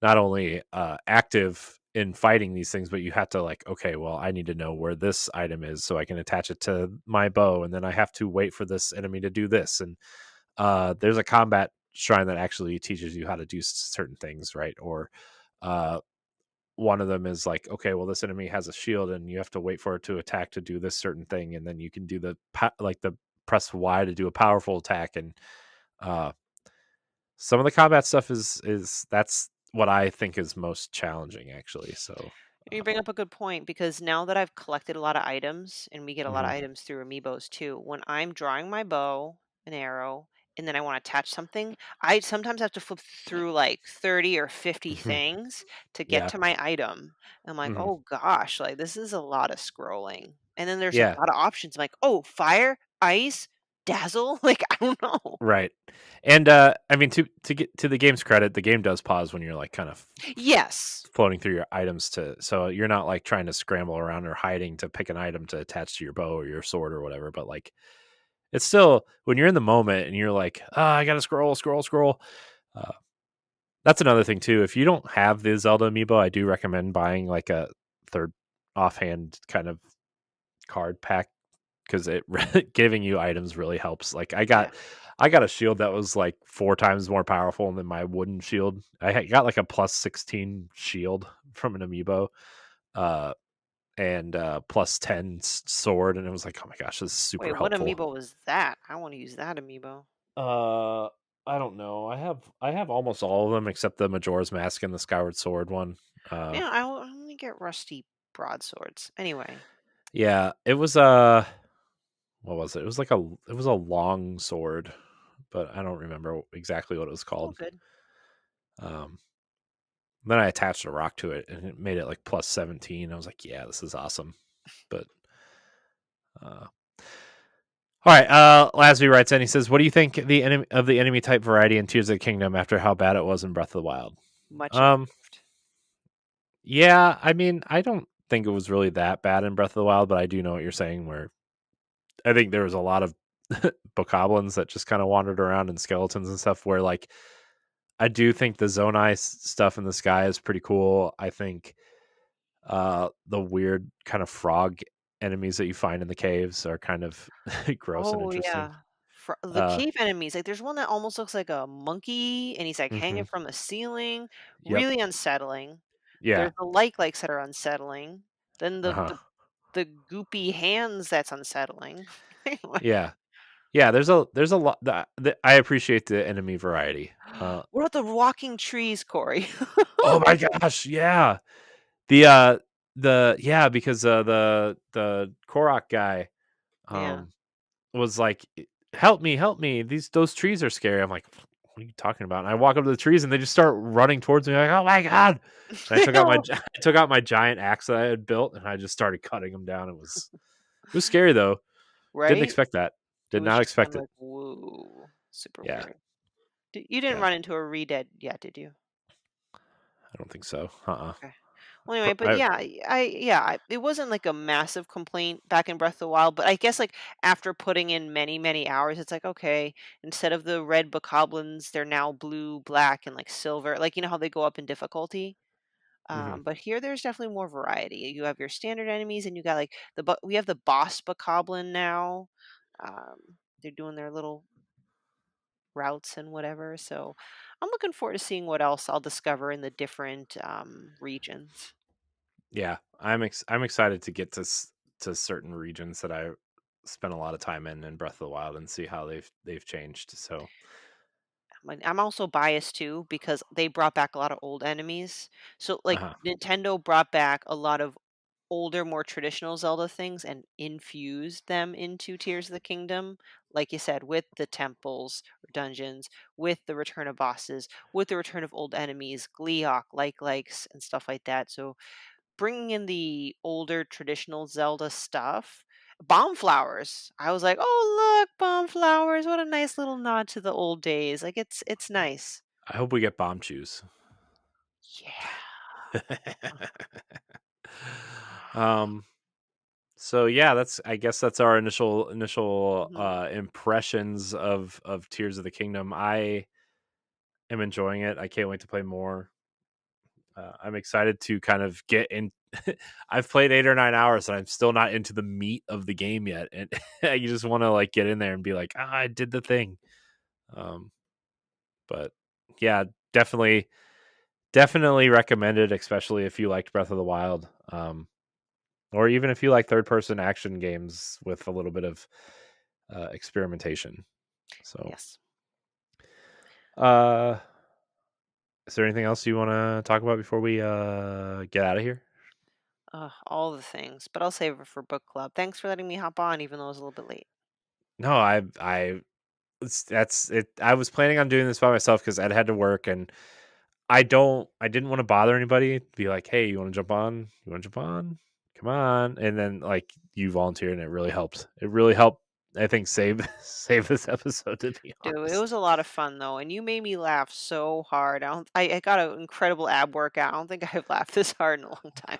not only active in fighting these things, but you have to like, okay, well, I need to know where this item is so I can attach it to my bow, and then I have to wait for this enemy to do this. And there's a combat shrine that actually teaches you how to do certain things, right? Or uh, one of them is like, okay, well, this enemy has a shield, and you have to wait for it to attack to do this certain thing, and then you can do like the press Y to do a powerful attack, and uh, some of the combat stuff is that's what I think is most challenging, actually. So, you bring up a good point because now that I've collected a lot of items, and we get a lot of mhm, items through amiibos too, when I'm drawing my bow, an arrow, and then I want to attach something, I sometimes have to flip through like 30 or 50 mhm, things to get yeah, to my item. I'm like, mhm, oh gosh, like this is a lot of scrolling. And then there's a yeah, lot of options. I'm like, oh, fire, ice, dazzle. Like, I don't know. right. And I mean, to get to the game's credit, the game does pause when you're like kind of Yes. floating through your items so you're not like trying to scramble around or hiding to pick an item to attach to your bow or your sword or whatever. But like, it's still when you're in the moment and you're like, I gotta scroll. Uh, That's another thing too. If you don't have the Zelda amiibo, I do recommend buying like a third offhand kind of card pack because it giving you items really helps. Like Yeah. I got a shield that was like 4 times more powerful than my wooden shield. Got like a plus 16 shield from an amiibo, uh, and plus 10 sword, and it was like, oh my gosh, this is Wait, super what helpful. amiibo was that? I want to use that amiibo. Uh, I don't know. I have almost all of them except the Majora's Mask and the Skyward Sword one. Uh, Man, I only get rusty broadswords. Anyway, yeah, it was what was it? It was a long sword, but I don't remember exactly what it was all called. good. Um, then I attached a rock to it and it made it like plus 17. I was like, yeah, this is awesome. But uh all right, Lasby writes in. He says, "What do you think the enemy type variety in Tears of the Kingdom after how bad it was in Breath of the Wild?" Much Um, improved. yeah, I mean, I don't think it was really that bad in Breath of the Wild, but I do know what you're saying. Where I think there was a lot of bokoblins that just kind of wandered around and skeletons and stuff. Where like I do think the Zonai stuff in the sky is pretty cool. I think the weird kind of frog enemies that you find in the caves are kind of gross and Oh interesting. yeah, the Uh, cave enemies. Like, there's one that almost looks like a monkey, and he's like hanging mhm, from the ceiling. yep, Really unsettling. yeah, There's the likes that are unsettling. Then uh huh, the goopy hands that's unsettling. Like, yeah. Yeah, there's a lot I appreciate the enemy variety. What about the walking trees, Corey? Oh my gosh, yeah. Yeah, because the Korok guy Yeah. um was like, help me, those trees are scary." I'm like, "What are you talking about?" And I walk up to the trees and they just start running towards me like, "Oh my god." And I I took out my know, I took out my giant axe that I had built and I just started cutting them down. It was scary though. Didn't right? expect that. It Did was not just expect kinda it. like, "Whoa." Super Yeah. weird. You didn't Yeah. run into a Redead yet, did you? I don't think so. Uh-uh. Okay. Well, anyway, but I yeah, it wasn't like a massive complaint back in Breath of the Wild, but I guess like after putting in many, many hours, it's like okay, instead of the red bokoblins, they're now blue, black, and like silver. Like you know how they go up in difficulty. mhm. But here, there's definitely more variety. You have your standard enemies, and you got like we have the boss bokoblin now. Um, they're doing their little routes and whatever. So I'm looking forward to seeing what else I'll discover in the different regions. Yeah. I'm excited to get to certain regions that I spent a lot of time in Breath of the Wild and see how they've changed. So, I'm also biased too because they brought back a lot of old enemies. So like uh-huh. Nintendo brought back a lot of older, more traditional Zelda things and infused them into Tears of the Kingdom. Like you said, with the temples or dungeons, with the return of bosses, with the return of old enemies, Gleeok, likes, and stuff like that. So bringing in the older traditional Zelda stuff. Bomb flowers. I was like, "Oh, look, bomb flowers. What a nice little nod to the old days." Like it's nice. I hope we get bomb chews. Yeah. um so yeah, I guess that's our initial Mhm. impressions of Tears of the Kingdom. I am enjoying it. I can't wait to play more. I'm excited to kind of get in. I've played 8 or 9 hours and I'm still not into the meat of the game yet, and you just want to like get in there and be like, I did the thing. Um, but yeah, definitely, definitely recommended, especially if you liked Breath of the Wild, or even if you like third-person action games with a little bit of experimentation. So, Yes. uh, is there anything else you want to talk about before we get out of here? All the things, but I'll save it for book club. Thanks for letting me hop on, even though it was a little bit late. No, that's it. I was planning on doing this by myself because I'd had to work, and I didn't want to bother anybody. Be like, hey, you want to jump on? You want to jump on? Come on! And then like you volunteered, and it really helped. It really helped. I think save save this episode. To be Dude, it was honest, a lot of fun though, and you made me laugh so hard. I got an incredible ab workout. I don't think I've laughed this hard in a long time.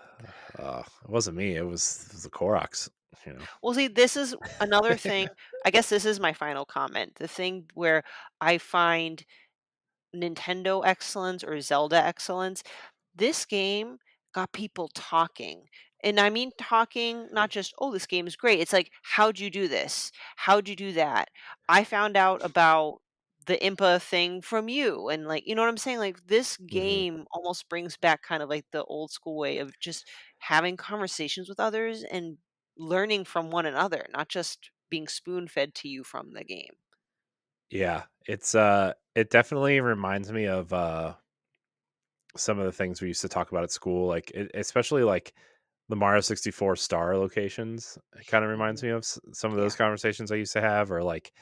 it wasn't me. It was the Koroks. You know. Well, see, this is another thing. I guess this is my final comment. The thing where I find Nintendo excellence or Zelda excellence, this game got people talking. And I mean talking, not just, oh, this game is great. It's like, how'd you do this? How'd you do that? I found out about the Impa thing from you. And like, you know what I'm saying? Like this hmm game almost brings back kind of like the old school way of just having conversations with others and learning from one another, not just being spoon fed to you from the game. Yeah, it definitely reminds me of some of the things we used to talk about at school, like especially like the Mario 64 star locations. It kind of reminds Mhm. me of some of those Yeah. conversations I used to have, or like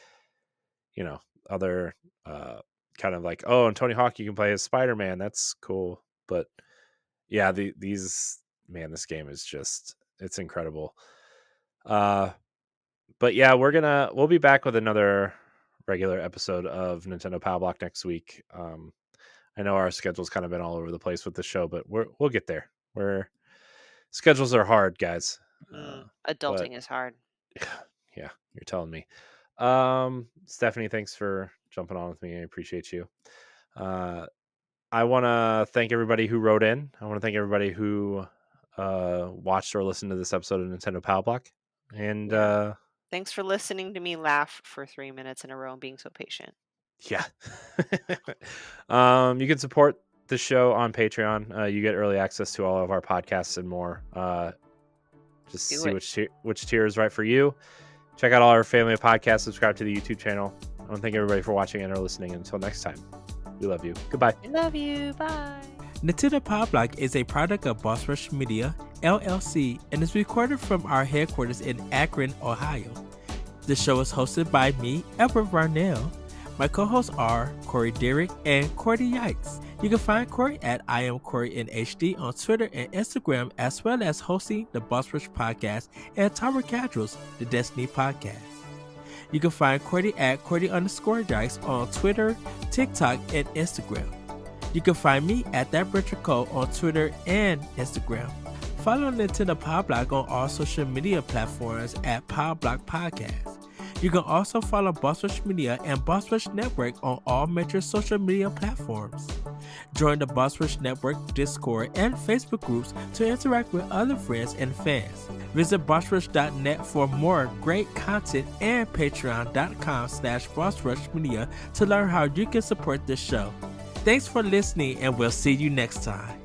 you know other uh, kind of like, oh, and Tony Hawk, you can play as Spider-Man. That's cool, but yeah, these man, this game is just it's incredible. Uh, but yeah, we'll be back with another regular episode of Nintendo Pow Block next week. I know our schedule's kind of been all over the place with the show, but we'll get there. We're Schedules are hard, guys. But Adulting is hard. yeah, you're telling me. Stephanie, thanks for jumping on with me. I appreciate you. Uh, I want to thank everybody who wrote in. I want to thank everybody who watched or listened to this episode of Nintendo Pow Block. And Yeah. Thanks for listening to me laugh for 3 minutes in a row and being so patient. yeah, you can support the show on Patreon. You get early access to all of our podcasts and more. Just Do see it. which tier is right for you. Check out all our family of podcasts. Subscribe to the YouTube channel. I want to thank everybody for watching and or listening. Until next time, we love you. Goodbye. I love you. Bye. Nintendo Pow Block is a product of Boss Rush Media, LLC, and is recorded from our headquarters in Akron, Ohio. The show is hosted by me, Edward Varnell. My co-hosts are Corey Dirrig and Cordy Yikes. You can find Corey at I am Corey in HD on Twitter and Instagram, as well as hosting the Boss Rush Podcast and Tower Casuals, the Destiny Podcast. You can find Cordy at Cordy_Dice on Twitter, TikTok, and Instagram. You can find me at That Richard Cole on Twitter and Instagram. Follow Nintendo Pow Block on all social media platforms at Pow Block Podcast. You can also follow Boss Rush Media and Boss Rush Network on all major social media platforms. Join the Boss Rush Network Discord and Facebook groups to interact with other friends and fans. Visit bossrush.net for more great content and patreon.com/bossrushmedia to learn how you can support this show. Thanks for listening, and we'll see you next time.